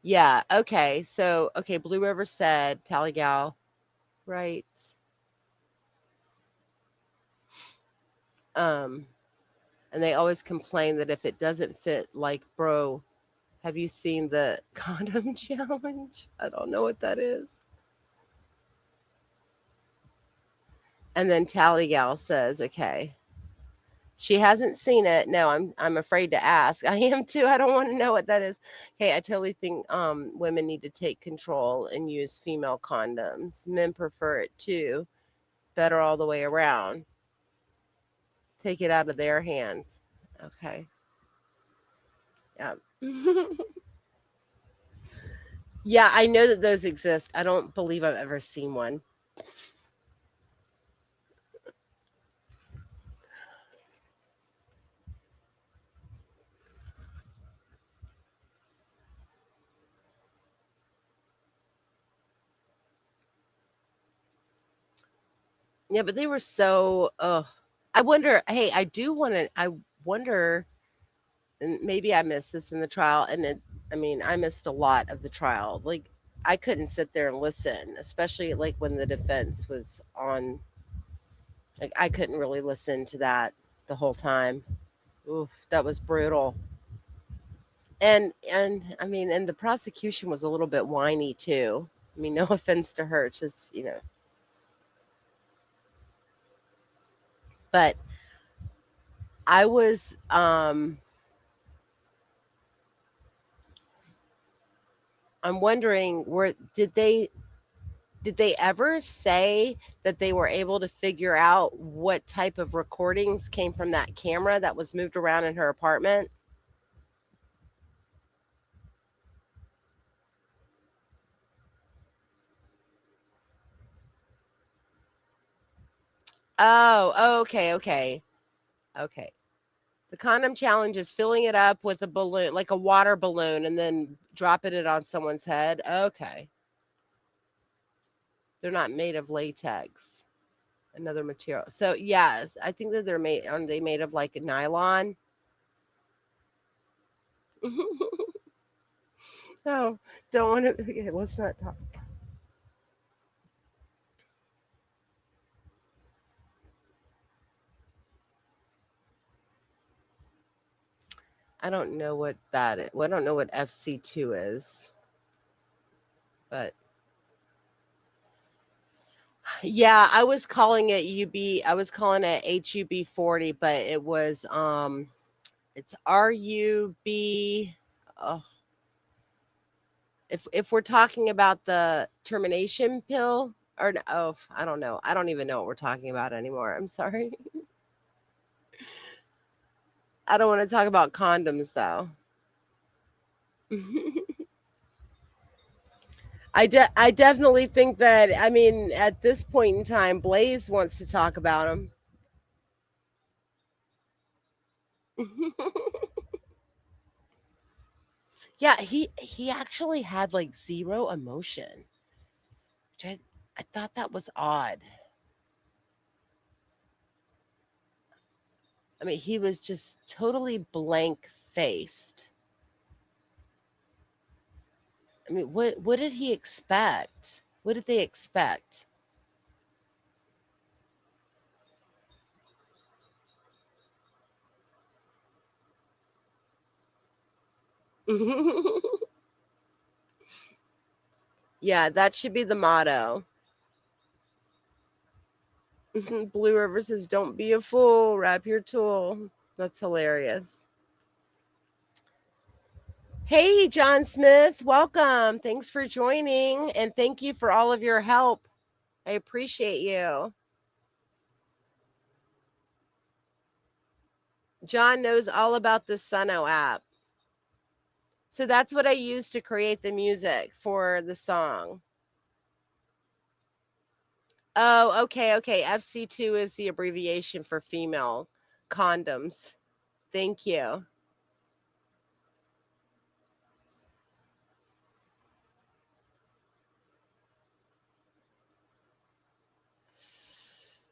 Yeah, okay. So, okay, Blue River said, Tally Gal, right? Um, and they always complain that if it doesn't fit, like, bro, have you seen the condom challenge? I don't know what that is. And then Tally Gal says, okay. She hasn't seen it. No, I'm afraid to ask. I am too. I don't want to know what that is. Hey, I totally think women need to take control and use female condoms. Men prefer it too. Better all the way around. Take it out of their hands. Okay. Yeah. Yeah, I know that those exist. I don't believe I've ever seen one. Yeah, but they were so I wonder, hey, I wonder, and maybe I missed this in the trial, and I mean, I missed a lot of the trial. Like, I couldn't sit there and listen, especially like when the defense was on. Like, I couldn't really listen to that the whole time. Ooh, that was brutal. And I mean, and the prosecution was a little bit whiny too. I mean, no offense to her, it's just but I was I'm wondering, were did they ever say that they were able to figure out what type of recordings came from that camera that was moved around in her apartment? Oh, okay, okay, okay. The condom challenge is filling it up with a balloon, like a water balloon, and then dropping it on someone's head. Okay. They're not made of latex, another material. So yes, I think that are they made of like nylon? No, don't want to. Okay, let's not talk. I don't know what that is. Well, I don't know what FC2 is, but yeah, I was calling it UB. I was calling it HUB 40, but it's RUB. Oh, if we're talking about the termination pill, or oh, I don't know. I don't even know what we're talking about anymore. I'm sorry. I don't want to talk about condoms though. I definitely think that, I mean, at this point in time, Blaze wants to talk about them. Yeah, he actually had like zero emotion, which I thought that was odd. I mean, he was just totally blank faced. I mean, what did he expect? What did they expect? Yeah, that should be the motto. Blue River says, "Don't be a fool, wrap your tool." That's hilarious. Hey, John Smith, welcome. Thanks for joining, and thank you for all of your help. I appreciate you. John knows all about the Suno app. So that's what I used to create the music for the song. Oh, okay, okay. FC2 is the abbreviation for female condoms. Thank you.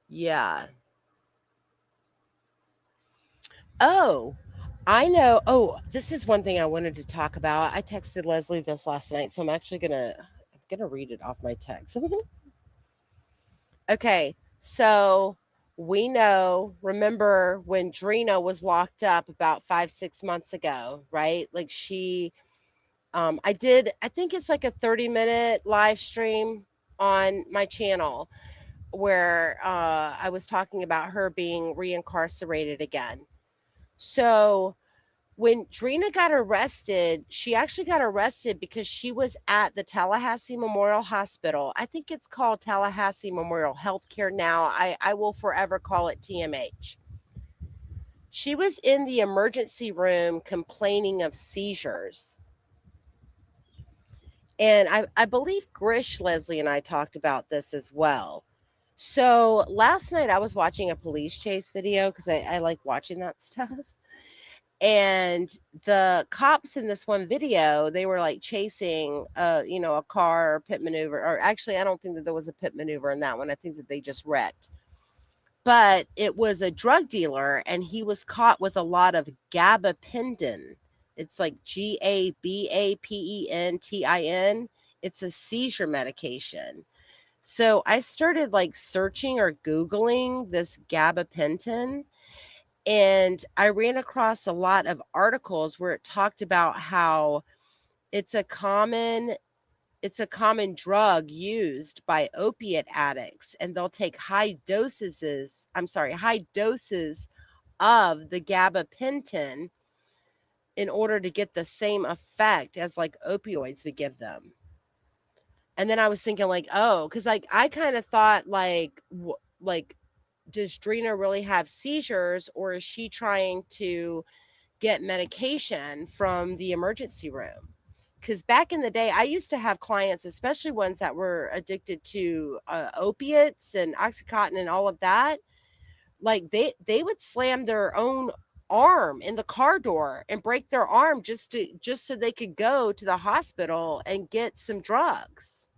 Yeah. Oh, I know. Oh, this is one thing I wanted to talk about. I texted Leslie this last night, so I'm gonna read it off my text. Okay, so we know, remember when Drina was locked up about 5, 6 months ago, right? Like I think it's like a 30-minute live stream on my channel where I was talking about her being reincarcerated again. So when Drina got arrested, she actually got arrested because she was at the Tallahassee Memorial Hospital. I think it's called Tallahassee Memorial Healthcare now. I will forever call it TMH. She was in the emergency room complaining of seizures. And I believe Grish, Leslie, and I talked about this as well. So last night I was watching a police chase video because I like watching that stuff. And the cops in this one video, they were like chasing a car pit maneuver, or actually I don't think that there was a pit maneuver in that one. I think that they just wrecked. But it was a drug dealer and he was caught with a lot of gabapentin. It's like GABAPENTIN. It's a seizure medication. So I started like searching or googling this gabapentin, and I ran across a lot of articles where it talked about how it's a common it's a common drug used by opiate addicts, and they'll take high doses of the gabapentin in order to get the same effect as like opioids would give them. And then I was thinking like, oh, cuz like I kind of thought like does Drina really have seizures, or is she trying to get medication from the emergency room? Because back in the day, I used to have clients, especially ones that were addicted to opiates and Oxycontin and all of that. Like they would slam their own arm in the car door and break their arm just so they could go to the hospital and get some drugs.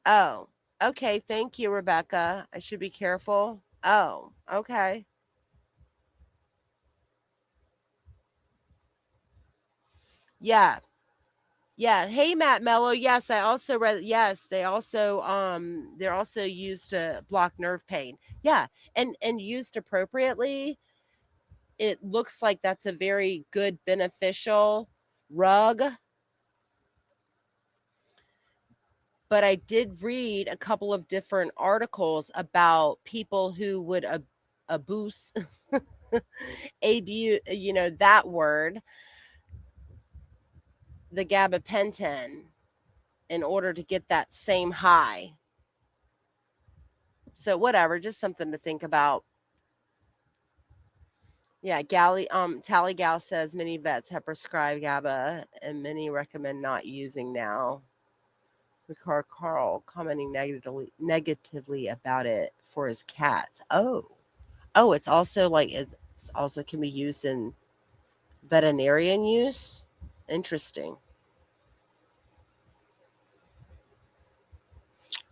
Oh, okay. Thank you, Rebecca. I should be careful. Oh, okay. Yeah. Yeah. Hey, Matt Mello. Yes, I also read. Yes, they're also used to block nerve pain. Yeah, and used appropriately, it looks like that's a very good beneficial rug. But I did read a couple of different articles about people who would abuse abuse, that word, the gabapentin, in order to get that same high. So whatever, just something to think about. Yeah, Tally Gal says many vets have prescribed GABA and many recommend not using now. Ricard Carl commenting negatively about it for his cats. Oh, it's also it's also can be used in veterinarian use. Interesting.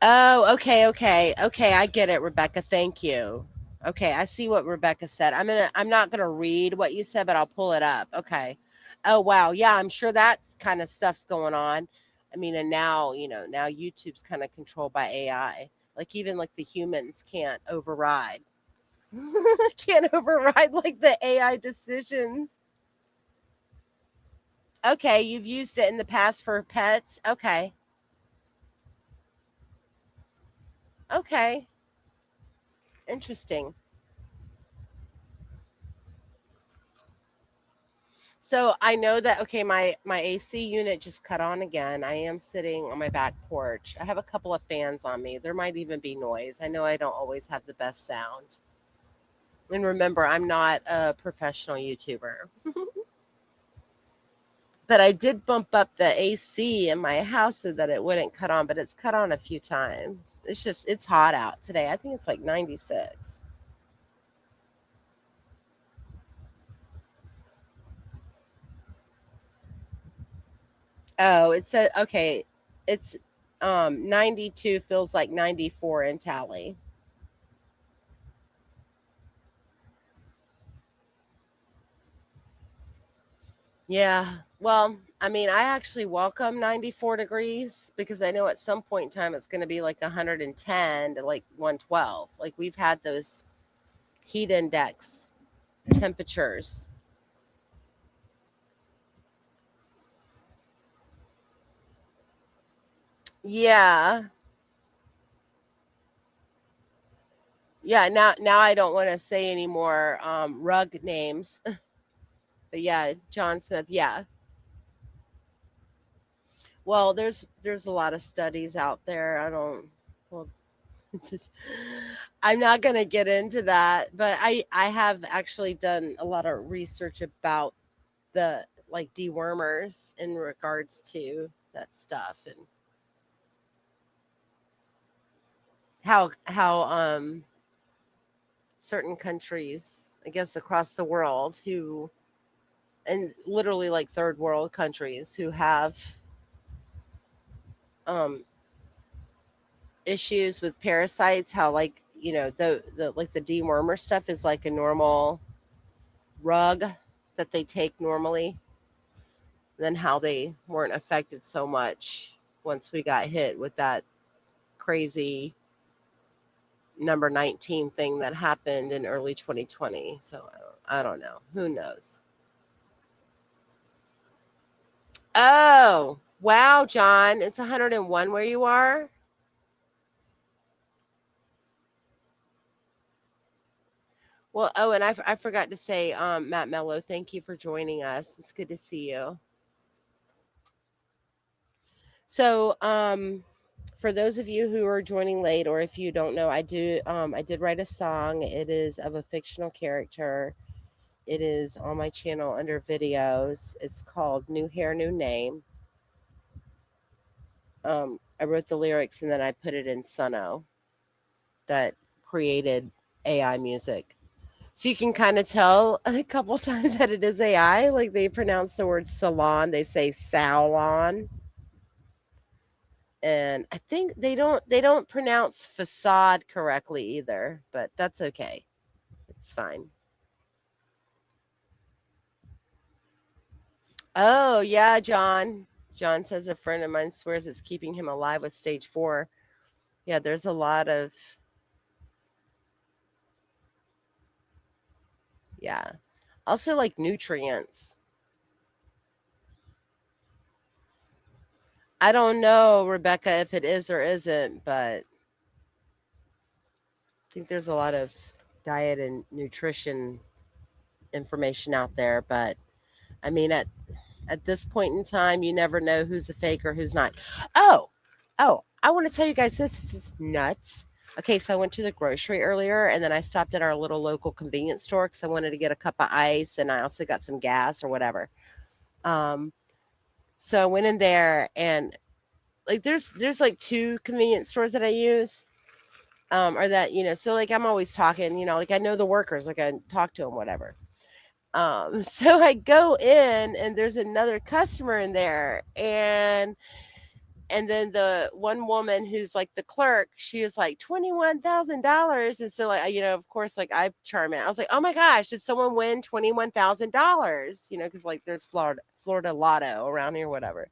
Oh, okay, okay, okay. I get it, Rebecca. Thank you. Okay, I see what Rebecca said. I'm not gonna read what you said, but I'll pull it up. Okay. Oh, wow. Yeah, I'm sure that kind of stuff's going on. I mean, and now, now YouTube's kind of controlled by AI. Like even like the humans can't override. Can't override like the AI decisions. Okay, you've used it in the past for pets. Okay. Okay. Interesting. So I know that okay, my AC unit just cut on again. I am sitting on my back porch. I have a couple of fans on me. There might even be noise. I know I don't always have the best sound. And remember, I'm not a professional YouTuber. But I did bump up the AC in my house so that it wouldn't cut on, but it's cut on a few times. It's hot out today. I think it's like 96. Oh, it said okay. It's 92 feels like 94 in Tally. Yeah. Well, I mean, I actually welcome 94 degrees because I know at some point in time it's going to be like 110 to like 112. Like we've had those heat index temperatures. Yeah. Yeah, now I don't want to say any more rug names. But yeah, John Smith, yeah. Well, there's a lot of studies out there. I don't well I'm not going to get into that, but I have actually done a lot of research about the like dewormers in regards to that stuff and how certain countries, I guess across the world who and literally like third world countries who have um issues with parasites, how like the like the dewormer stuff is like a normal rug that they take normally, then how they weren't affected so much once we got hit with that crazy number 19 thing that happened in early 2020. So I don't know, who knows. Oh wow, John, it's 101 where you are. Well, oh, and I forgot to say, Matt Mello, thank you for joining us. It's good to see you. So, for those of you who are joining late, or if you don't know, I did write a song. It is of a fictional character. It is on my channel under videos. It's called New Hair, New Name. I wrote the lyrics and then I put it in Suno that created AI music. So you can kind of tell a couple times that it is AI. Like they pronounce the word salon, they say salon. And I think they don't pronounce facade correctly either, but that's okay. It's fine. Oh, yeah, John. John says a friend of mine swears it's keeping him alive with stage 4. Yeah, there's a lot of yeah. Also like nutrients. I don't know, Rebecca, if it is or isn't, but I think there's a lot of diet and nutrition information out there, but I mean at this point in time, you never know who's a fake or who's not. Oh, oh, I want to tell you guys this is nuts. Okay, so I went to the grocery earlier and then I stopped at our little local convenience store because I wanted to get a cup of ice and I also got some gas or whatever. Um, so I went in there and like there's like two convenience stores that I use. Or that, so like I'm always talking, like I know the workers, like I talk to them, whatever. So I go in and there's another customer in there And then the one woman who's like the clerk, she was like $21,000. And so like, of course, like I chime in. I was like, oh my gosh, did someone win $21,000? Because like there's Florida Lotto around here, whatever.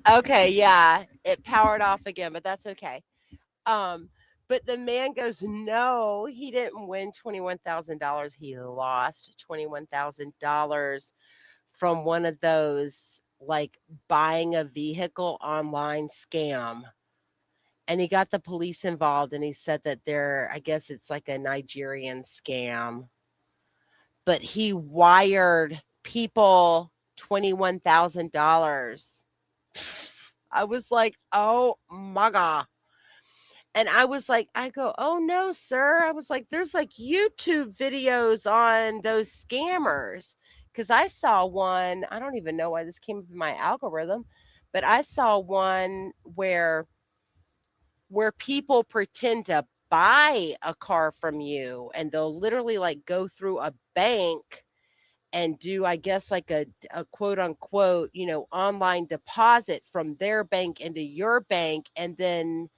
Okay, yeah, it powered off again, but that's okay. But the man goes, no, he didn't win $21,000. He lost $21,000 from one of those like buying a vehicle online scam. And he got the police involved and he said that I guess it's like a Nigerian scam. But he wired people $21,000. I was like, oh my God. And I was like, I go, oh no, sir. I was like, there's like YouTube videos on those scammers. Because I saw one, I don't even know why this came up in my algorithm, but I saw one where people pretend to buy a car from you and they'll literally like go through a bank and do, I guess, like a quote unquote, online deposit from their bank into your bank. And then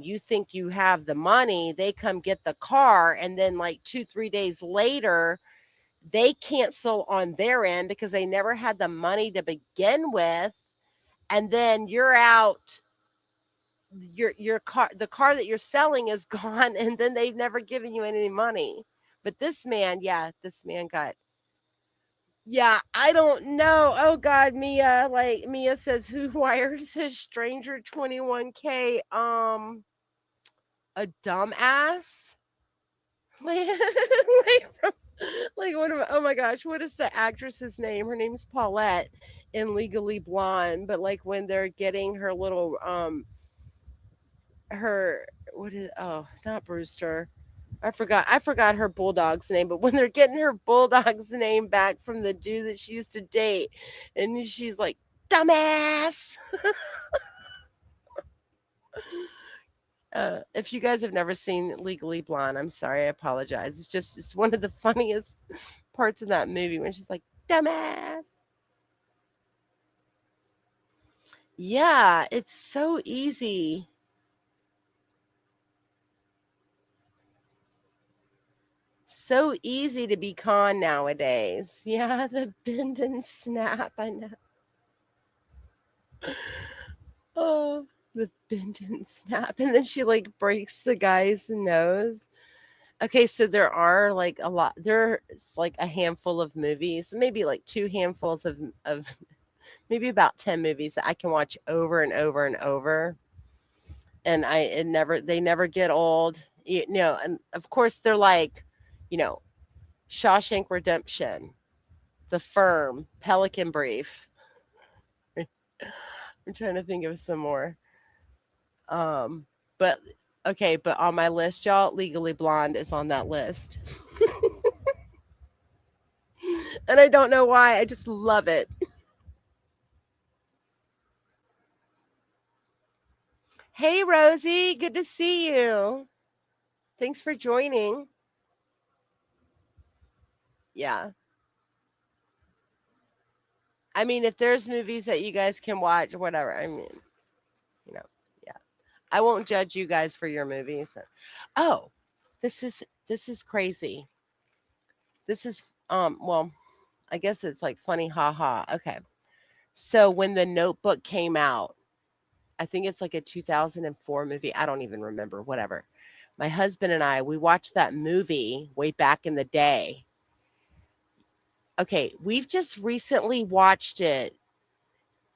you think you have the money, they come get the car, and then like 2-3 days later they cancel on their end because they never had the money to begin with, and then you're out, your car, the car that you're selling is gone, and then they've never given you any money. But this man, got, yeah, I don't know. Oh God, Mia says, who wires his stranger 21K? A dumbass. Like, like one of, oh my gosh, what is the actress's name? Her name's Paulette in Legally Blonde. But like when they're getting her little her, what is, oh, not Brewster. I forgot her bulldog's name, but when they're getting her bulldog's name back from the dude that she used to date, and she's like, dumbass. If you guys have never seen Legally Blonde, I'm sorry, I apologize. It's one of the funniest parts of that movie when she's like, dumbass. Yeah, it's so easy. So easy to be con nowadays. Yeah, the bend and snap. I know. Oh, the bend and snap. And then she like breaks the guy's nose. Okay, so there are like a lot, there's like a handful of movies, maybe like two handfuls of maybe about 10 movies that I can watch over and over and over. And they never get old. And of course they're like, you know, Shawshank Redemption, The Firm, Pelican Brief. I'm trying to think of some more. But okay, but on my list, y'all, Legally Blonde is on that list. And I don't know why, I just love it. Hey Rosie, good to see you. Thanks for joining. Yeah. I mean, if there's movies that you guys can watch, whatever. I mean, you know, yeah. I won't judge you guys for your movies. Oh, this is crazy. This is well, I guess it's like funny, haha. Okay. So when The Notebook came out, I think it's like a 2004 movie. I don't even remember, whatever. My husband and I, we watched that movie way back in the day. Okay, we've just recently watched it.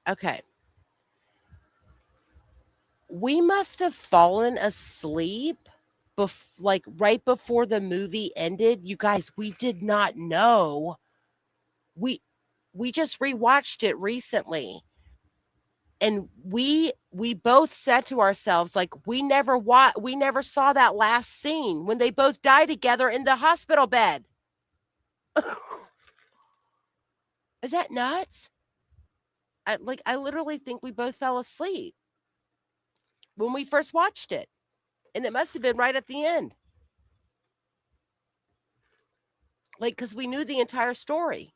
Okay. We must have fallen asleep like right before the movie ended. You guys, we did not know. We we just rewatched it recently. And we both said to ourselves, like, we never saw that last scene when they both die together in the hospital bed. Is that nuts? I literally think we both fell asleep when we first watched it. And it must have been right at the end. Like, because we knew the entire story.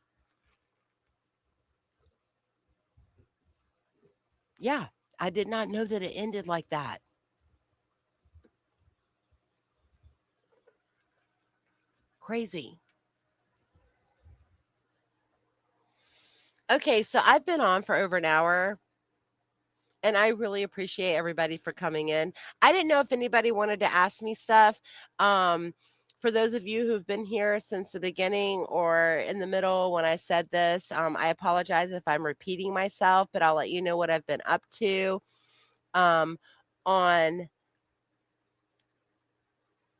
Yeah, I did not know that it ended like that. Crazy. Okay, so I've been on for over an hour, and I really appreciate everybody for coming in. I didn't know if anybody wanted to ask me stuff. Um, for those of you who've been here since the beginning or in the middle when I said this, I apologize if I'm repeating myself, but I'll let you know what I've been up to. On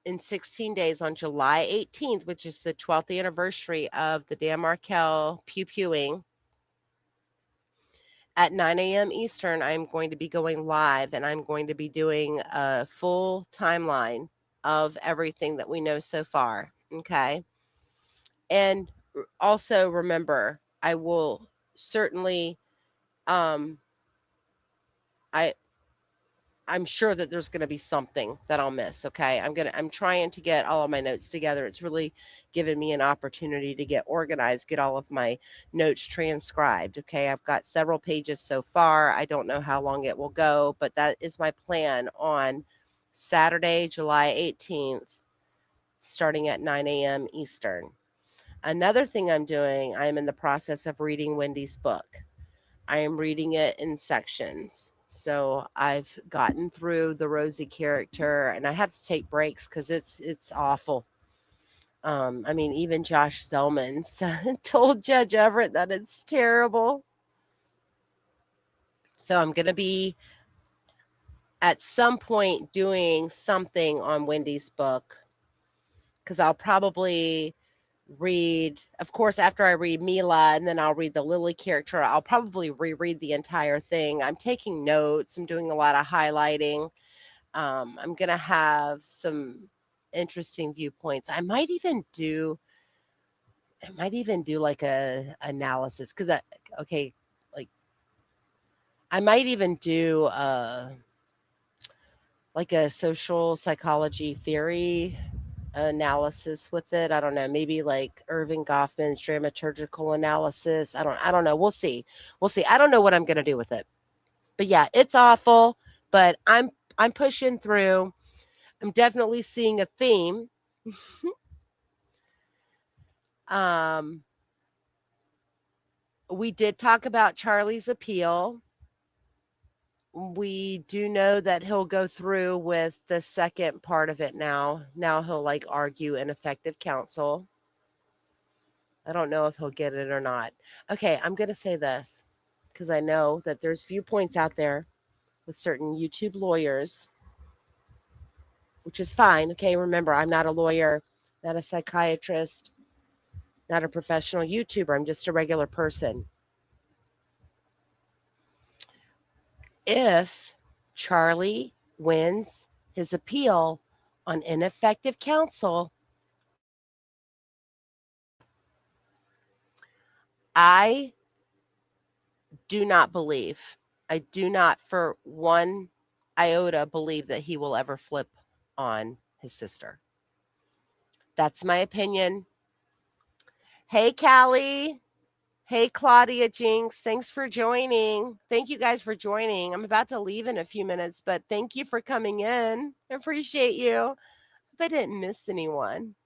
in 16 days, on July 18th, which is the 12th anniversary of the Dan Markel pew-pewing, at 9 a.m. Eastern, I'm going to be going live, and I'm going to be doing a full timeline of everything that we know so far. Okay. And also remember, I will certainly, um, I, I'm sure that there's going to be something that I'll miss. Okay. I'm trying to get all of my notes together. It's really given me an opportunity to get organized, get all of my notes transcribed. Okay. I've got several pages so far. I don't know how long it will go, but that is my plan on Saturday, July 18th, starting at 9 a.m. Eastern. Another thing I'm doing, I'm in the process of reading Wendy's book. I am reading it in sections. So I've gotten through the Rosie character, and I have to take breaks because it's awful. I mean, even Josh Zelman told Judge Everett that it's terrible. So I'm going to be at some point doing something on Wendy's book, because I'll probably read, of course, after I read Mila and then I'll read the Lily character, I'll probably reread the entire thing. I'm taking notes, I'm doing a lot of highlighting. I'm going to have some interesting viewpoints. I might even do like a analysis, because okay, like I might even do like a social psychology theory analysis with it. I don't know, maybe like Irving Goffman's dramaturgical analysis. I don't know. We'll see. We'll see. I don't know what I'm going to do with it. But yeah, it's awful, but I'm pushing through. I'm definitely seeing a theme. um we did talk about Charlie's appeal. We do know that he'll go through with the second part of it now. Now he'll like argue ineffective counsel. I don't know if he'll get it or not. Okay, I'm going to say this because I know that there's viewpoints out there with certain YouTube lawyers, which is fine. Okay, remember, I'm not a lawyer, not a psychiatrist, not a professional YouTuber. I'm just a regular person. If Charlie wins his appeal on ineffective counsel, I do not believe, I do not for one iota believe that he will ever flip on his sister. That's my opinion. Hey, Callie. Hey, Claudia Jinx. Thanks for joining. Thank you guys for joining. I'm about to leave in a few minutes, but thank you for coming in. I appreciate you. Hope I didn't miss anyone.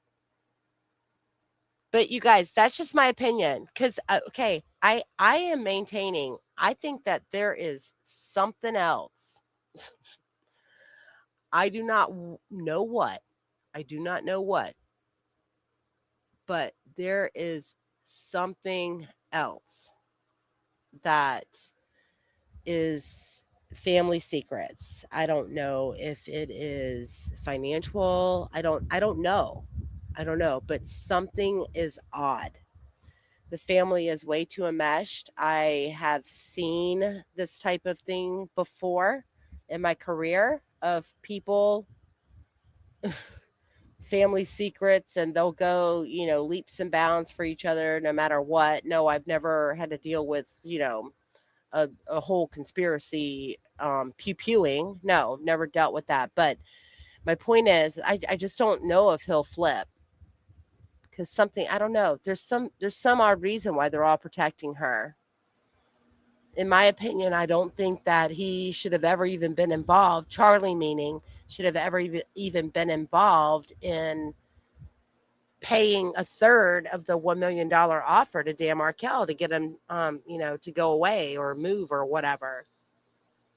But you guys, that's just my opinion. Because okay, I am maintaining. I think that there is something else. I do not know what. I do not know what, but there is something else that is family secrets. I don't know if it is financial. I don't know. I don't know, but something is odd. The family is way too enmeshed. I have seen this type of thing before in my career of people family secrets, and they'll go, leaps and bounds for each other no matter what. No, I've never had to deal with, a whole conspiracy pew-pewing. No, never dealt with that. But My point is, I just don't know if he'll flip because something, I don't know. There's some odd reason why they're all protecting her. In my opinion, I don't think that he should have ever even been involved. Charlie, meaning, should have ever even been involved in paying a third of the $1 million offer to Dan Markel to get him, to go away or move or whatever.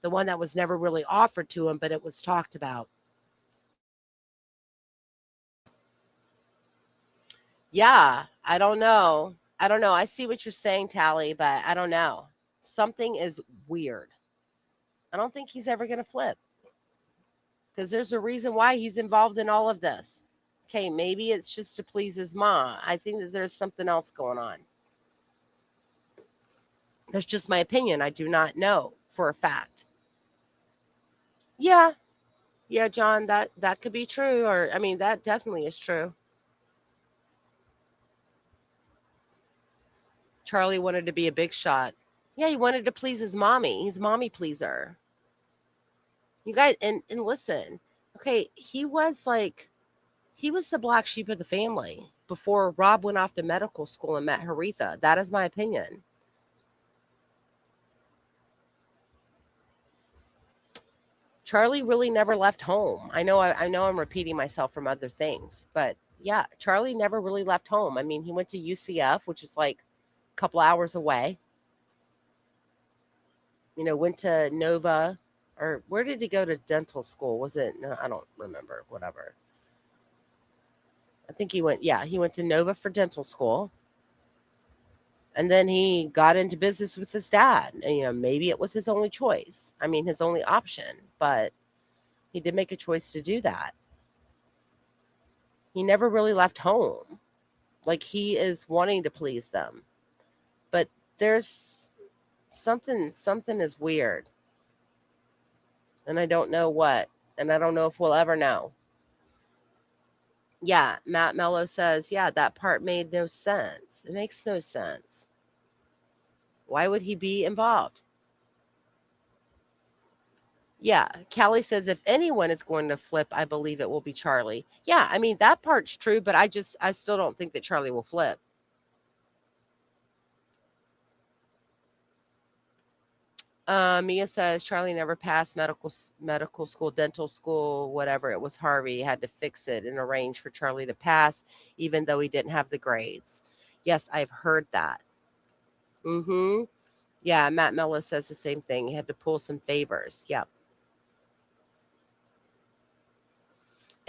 The one that was never really offered to him, but it was talked about. Yeah, I don't know. I don't know. I see what you're saying, Tally, but I don't know. Something is weird. I don't think he's ever going to flip because there's a reason why he's involved in all of this. Okay, maybe it's just to please his mom. I think that there's something else going on. That's just my opinion. I do not know for a fact. Yeah, yeah, John, that could be true, or I mean, that definitely is true. Charlie wanted to be a big shot. Yeah, he wanted to please his mommy. He's a mommy pleaser. You guys, and listen, okay, he was the black sheep of the family before Rob went off to medical school and met Haritha. That is my opinion. Charlie really never left home. I know I'm repeating myself from other things, but yeah, Charlie never really left home. I mean, he went to UCF, which is like a couple hours away. Went to Nova, or where did he go to dental school? Was it? No, I don't remember. Whatever. I think he went to Nova for dental school. And then he got into business with his dad. And, maybe it was his only choice. I mean, his only option, but he did make a choice to do that. He never really left home. Like he is wanting to please them. But there's something is weird. And I don't know what. And I don't know if we'll ever know. Yeah, Matt Mello says, yeah, that part made no sense. It makes no sense. Why would he be involved? Yeah, Callie says if anyone is going to flip, I believe it will be Charlie. Yeah, I mean that part's true, but I still don't think that Charlie will flip. Mia says Charlie never passed medical school, dental school, whatever. It was Harvey had to fix it and arrange for Charlie to pass, even though he didn't have the grades. Yes, I've heard that. Mm-hmm. Yeah, Matt Mello says the same thing. He had to pull some favors. Yep.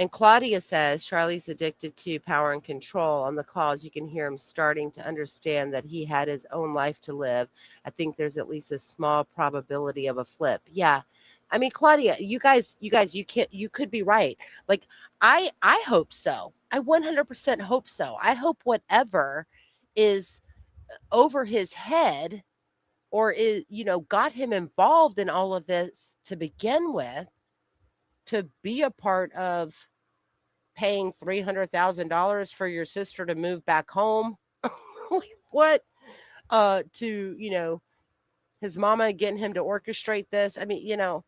And Claudia says Charlie's addicted to power and control. On the calls, you can hear him starting to understand that he had his own life to live. I think there's at least a small probability of a flip. Yeah. I mean, Claudia, you could be right. Like, I hope so. I 100% hope so. I hope whatever is over his head or is, got him involved in all of this to begin with, to be a part of paying $300,000 for your sister to move back home. Like, what? To, his mama getting him to orchestrate this. I mean,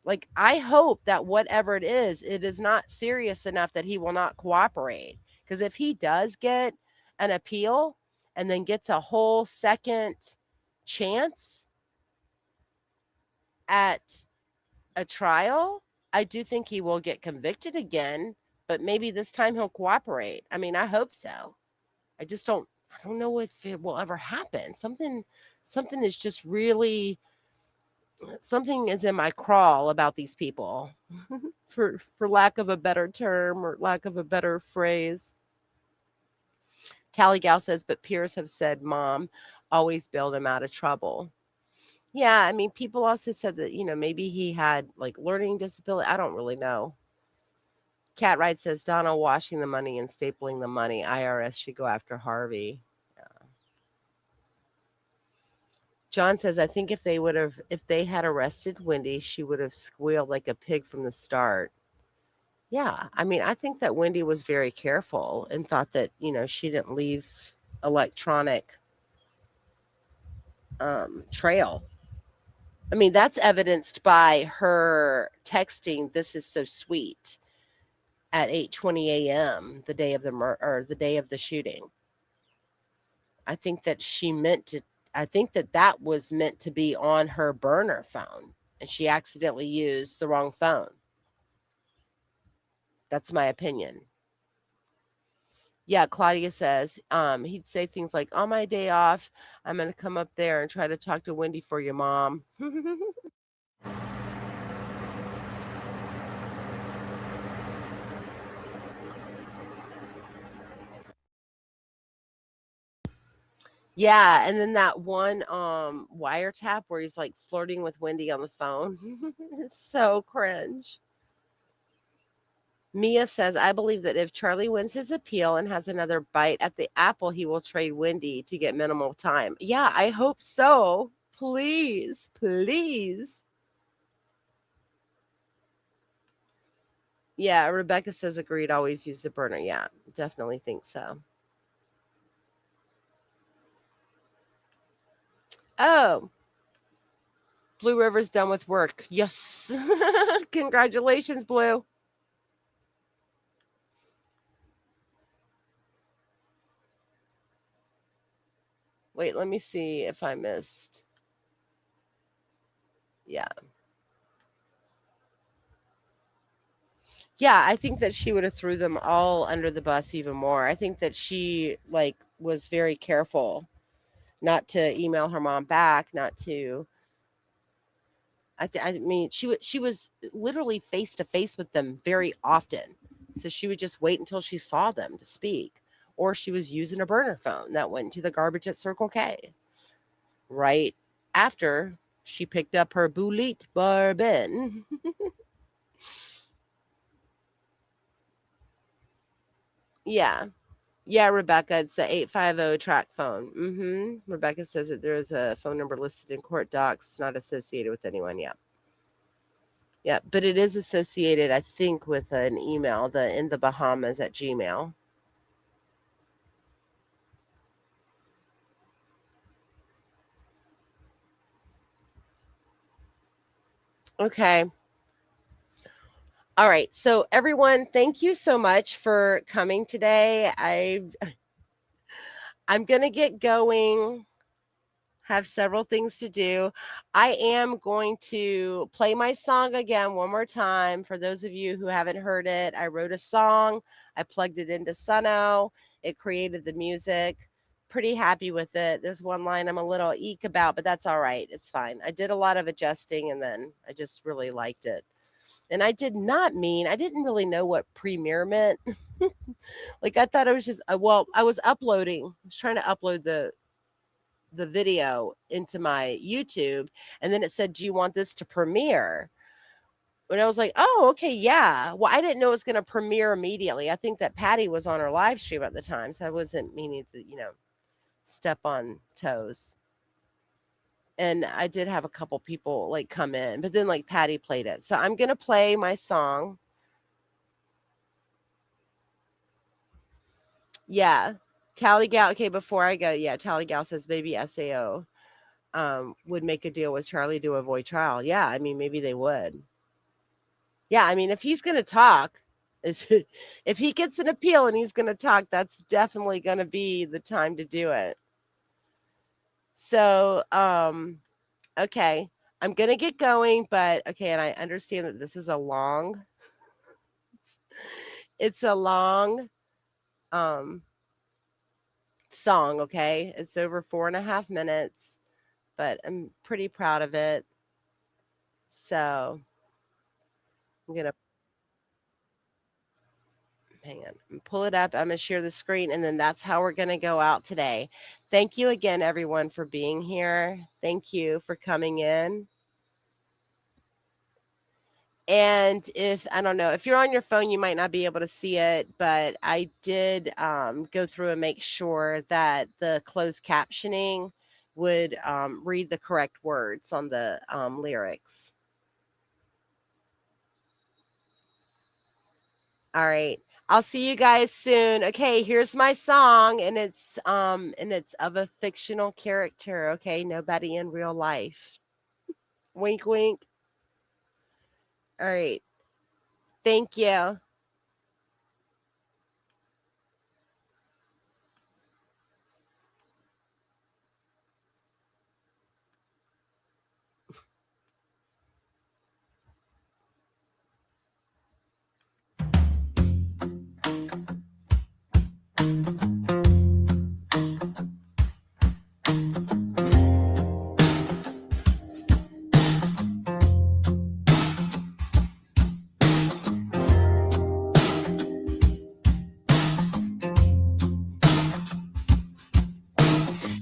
like, I hope that whatever it is not serious enough that he will not cooperate. Because if he does get an appeal and then gets a whole second chance at a trial, I do think he will get convicted again, but maybe this time he'll cooperate. I mean, I hope so. I don't know if it will ever happen. Something is just really, something is in my crawl about these people. For lack of a better term or lack of a better phrase. Tally Gal says, but peers have said mom always bailed him out of trouble. Yeah, I mean, people also said that, maybe he had like learning disability. I don't really know. Cat Ride says Donna washing the money and stapling the money. IRS should go after Harvey. Yeah. John says, I think if they had arrested Wendi, she would have squealed like a pig from the start. Yeah, I mean, I think that Wendi was very careful and thought that, she didn't leave electronic trail. I mean, that's evidenced by her texting, this is so sweet, at 8:20 a.m. the day of the shooting. I think that that was meant to be on her burner phone, and she accidentally used the wrong phone. That's my opinion. Yeah, Claudia says, he'd say things like, on my day off, I'm going to come up there and try to talk to Wendi for your mom. Yeah, and then that one wiretap where he's like flirting with Wendi on the phone. It's so cringe. Mia says, I believe that if Charlie wins his appeal and has another bite at the apple, he will trade Wendi to get minimal time. Yeah, I hope so. Please, please. Yeah, Rebecca says, agreed, always use the burner. Yeah, definitely think so. Oh, Blue River's done with work. Yes. Congratulations, Blue. Wait, let me see if I missed. Yeah. Yeah, I think that she would have threw them all under the bus even more. I think that she was very careful not to email her mom back, not to. I mean, she was literally face to face with them very often, so she would just wait until she saw them to speak, or she was using a burner phone that went to the garbage at Circle K right after she picked up her Boulit Bourbon. Yeah. Yeah, Rebecca, it's the 850 track phone. Rebecca says that there is a phone number listed in court docs. It's not associated with anyone. Yeah. Yeah, but it is associated, I think, with an email, the in the Bahamas at Gmail. Okay. All right. So everyone, thank you so much for coming today. I'm going to get going. Have several things to do. I am going to play my song again one more time. For those of you who haven't heard it, I wrote a song. I plugged it into Suno. It created the music. Pretty happy with it. There's one line I'm a little eek about, but that's all right. It's fine. I did a lot of adjusting and then I just really liked it. And I didn't really know what premiere meant. I thought it was just, I was trying to upload the video into my YouTube, and then it said, do you want this to premiere? And I was like, oh, okay, yeah. Well, I didn't know it was going to premiere immediately. I think that Patty was on her live stream at the time, so I wasn't meaning to, step on toes. And I did have a couple people come in, but then Patty played it. So I'm going to play my song. Yeah. Tally Gal. Okay, before I go, yeah, Tally Gal says maybe SAO would make a deal with Charlie to avoid trial. Yeah, I mean, maybe they would. Yeah, I mean, if he's going to talk, if he gets an appeal and he's going to talk, that's definitely going to be the time to do it. So, okay, I'm going to get going, but okay, and I understand that this is it's a long song, okay? It's over 4.5 minutes, but I'm pretty proud of it. So I'm going to hang on, pull it up. I'm going to share the screen, and then that's how we're going to go out today. Thank you again, everyone, for being here. Thank you for coming in. And I don't know, if you're on your phone, you might not be able to see it, but I did go through and make sure that the closed captioning would read the correct words on the lyrics. All right. I'll see you guys soon. Okay, here's my song, and it's of a fictional character, okay? Nobody in real life. Wink wink. All right. Thank you.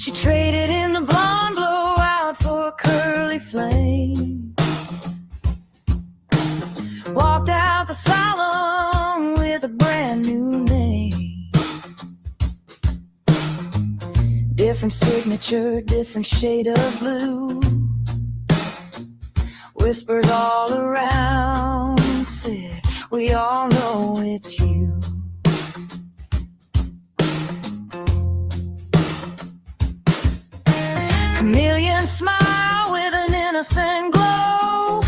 She traded in the blonde blowout for a curly flame. Walked out the salon with a brand new name. Different signature, different shade of blue. Whispers all around said, we all know it's you. Chameleon smile with an innocent glow.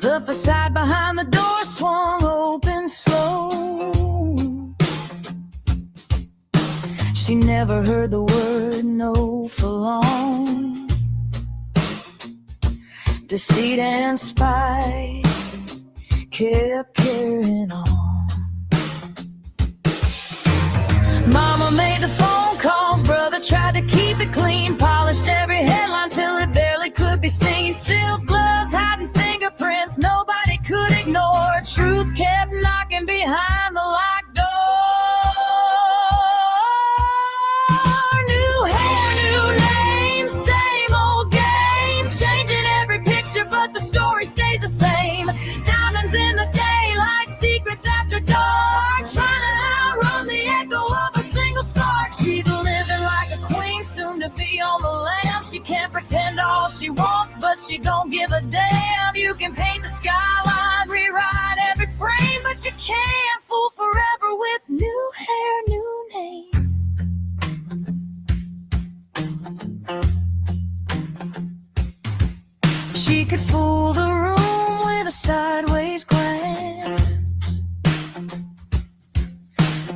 The facade behind the door swung open slow. She never heard the word no for long. Deceit and spite kept carrying on. Mama made the phone calls, brother tried to keep it clean. Polished every headline till it barely could be seen. Silk gloves hiding fingerprints nobody could ignore. Truth kept knocking behind the locked door. New hair, new name, same old game. Changing every picture but the story stays the same. Diamonds in the daylight, secrets after dark. Trying to outrun the echo of a single spark. She's living like a queen, soon to be on the lam. She can't pretend all she wants, but she don't give a damn. You can paint the skyline, rewrite every frame, but you can't fool forever with new hair, new name. She could fool the room with a sideways glance,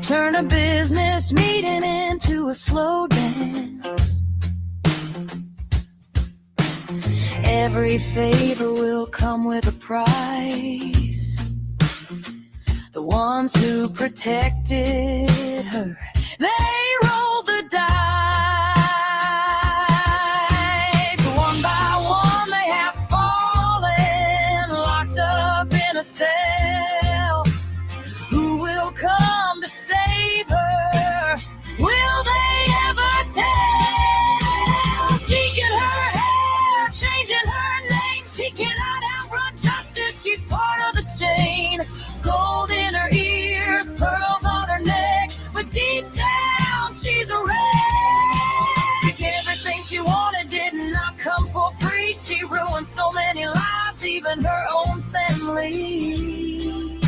turn a business meeting into a slow dance. Every favor will come with a price. The ones who protected her, they rolled the dice. One by one they have fallen, locked up in a cell. Who will come to save her? Will they ever tell? Shaking her hair, changing her name. She cannot outrun justice, she's part of the chain. Gold in her ears, pearls on her neck, but deep down she's a wreck. Everything she wanted did not come for free. She ruined so many lives, even her own family.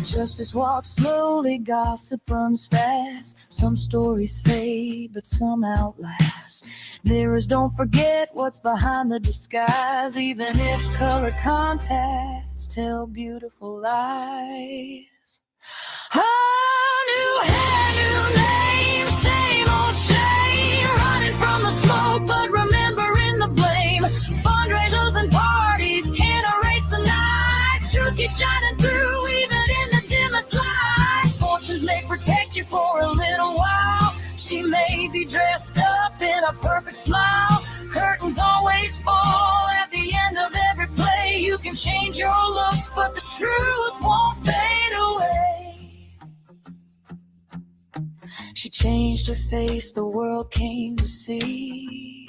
Justice walks slowly, gossip runs fast. Some stories fade, but some outlast. Mirrors don't forget what's behind the disguise, even if color contacts tell beautiful lies. Oh, new hair, new name, same old shame. Running from the smoke, but remembering the blame. Fundraisers and parties can't erase the night. Truth keeps shining through, even in the dimmest light. Fortunes may protect you for a little while. She may be dressed up in a perfect smile. Curtains always fall at the end of every play. You can change your look, but the truth won't fade away. She changed her face, the world came to see.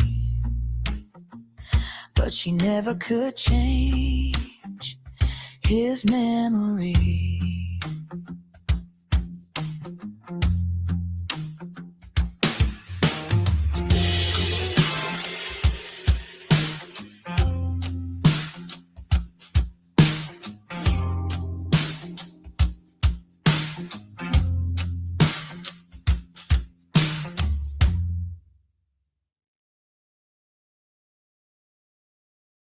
But she never could change his memory.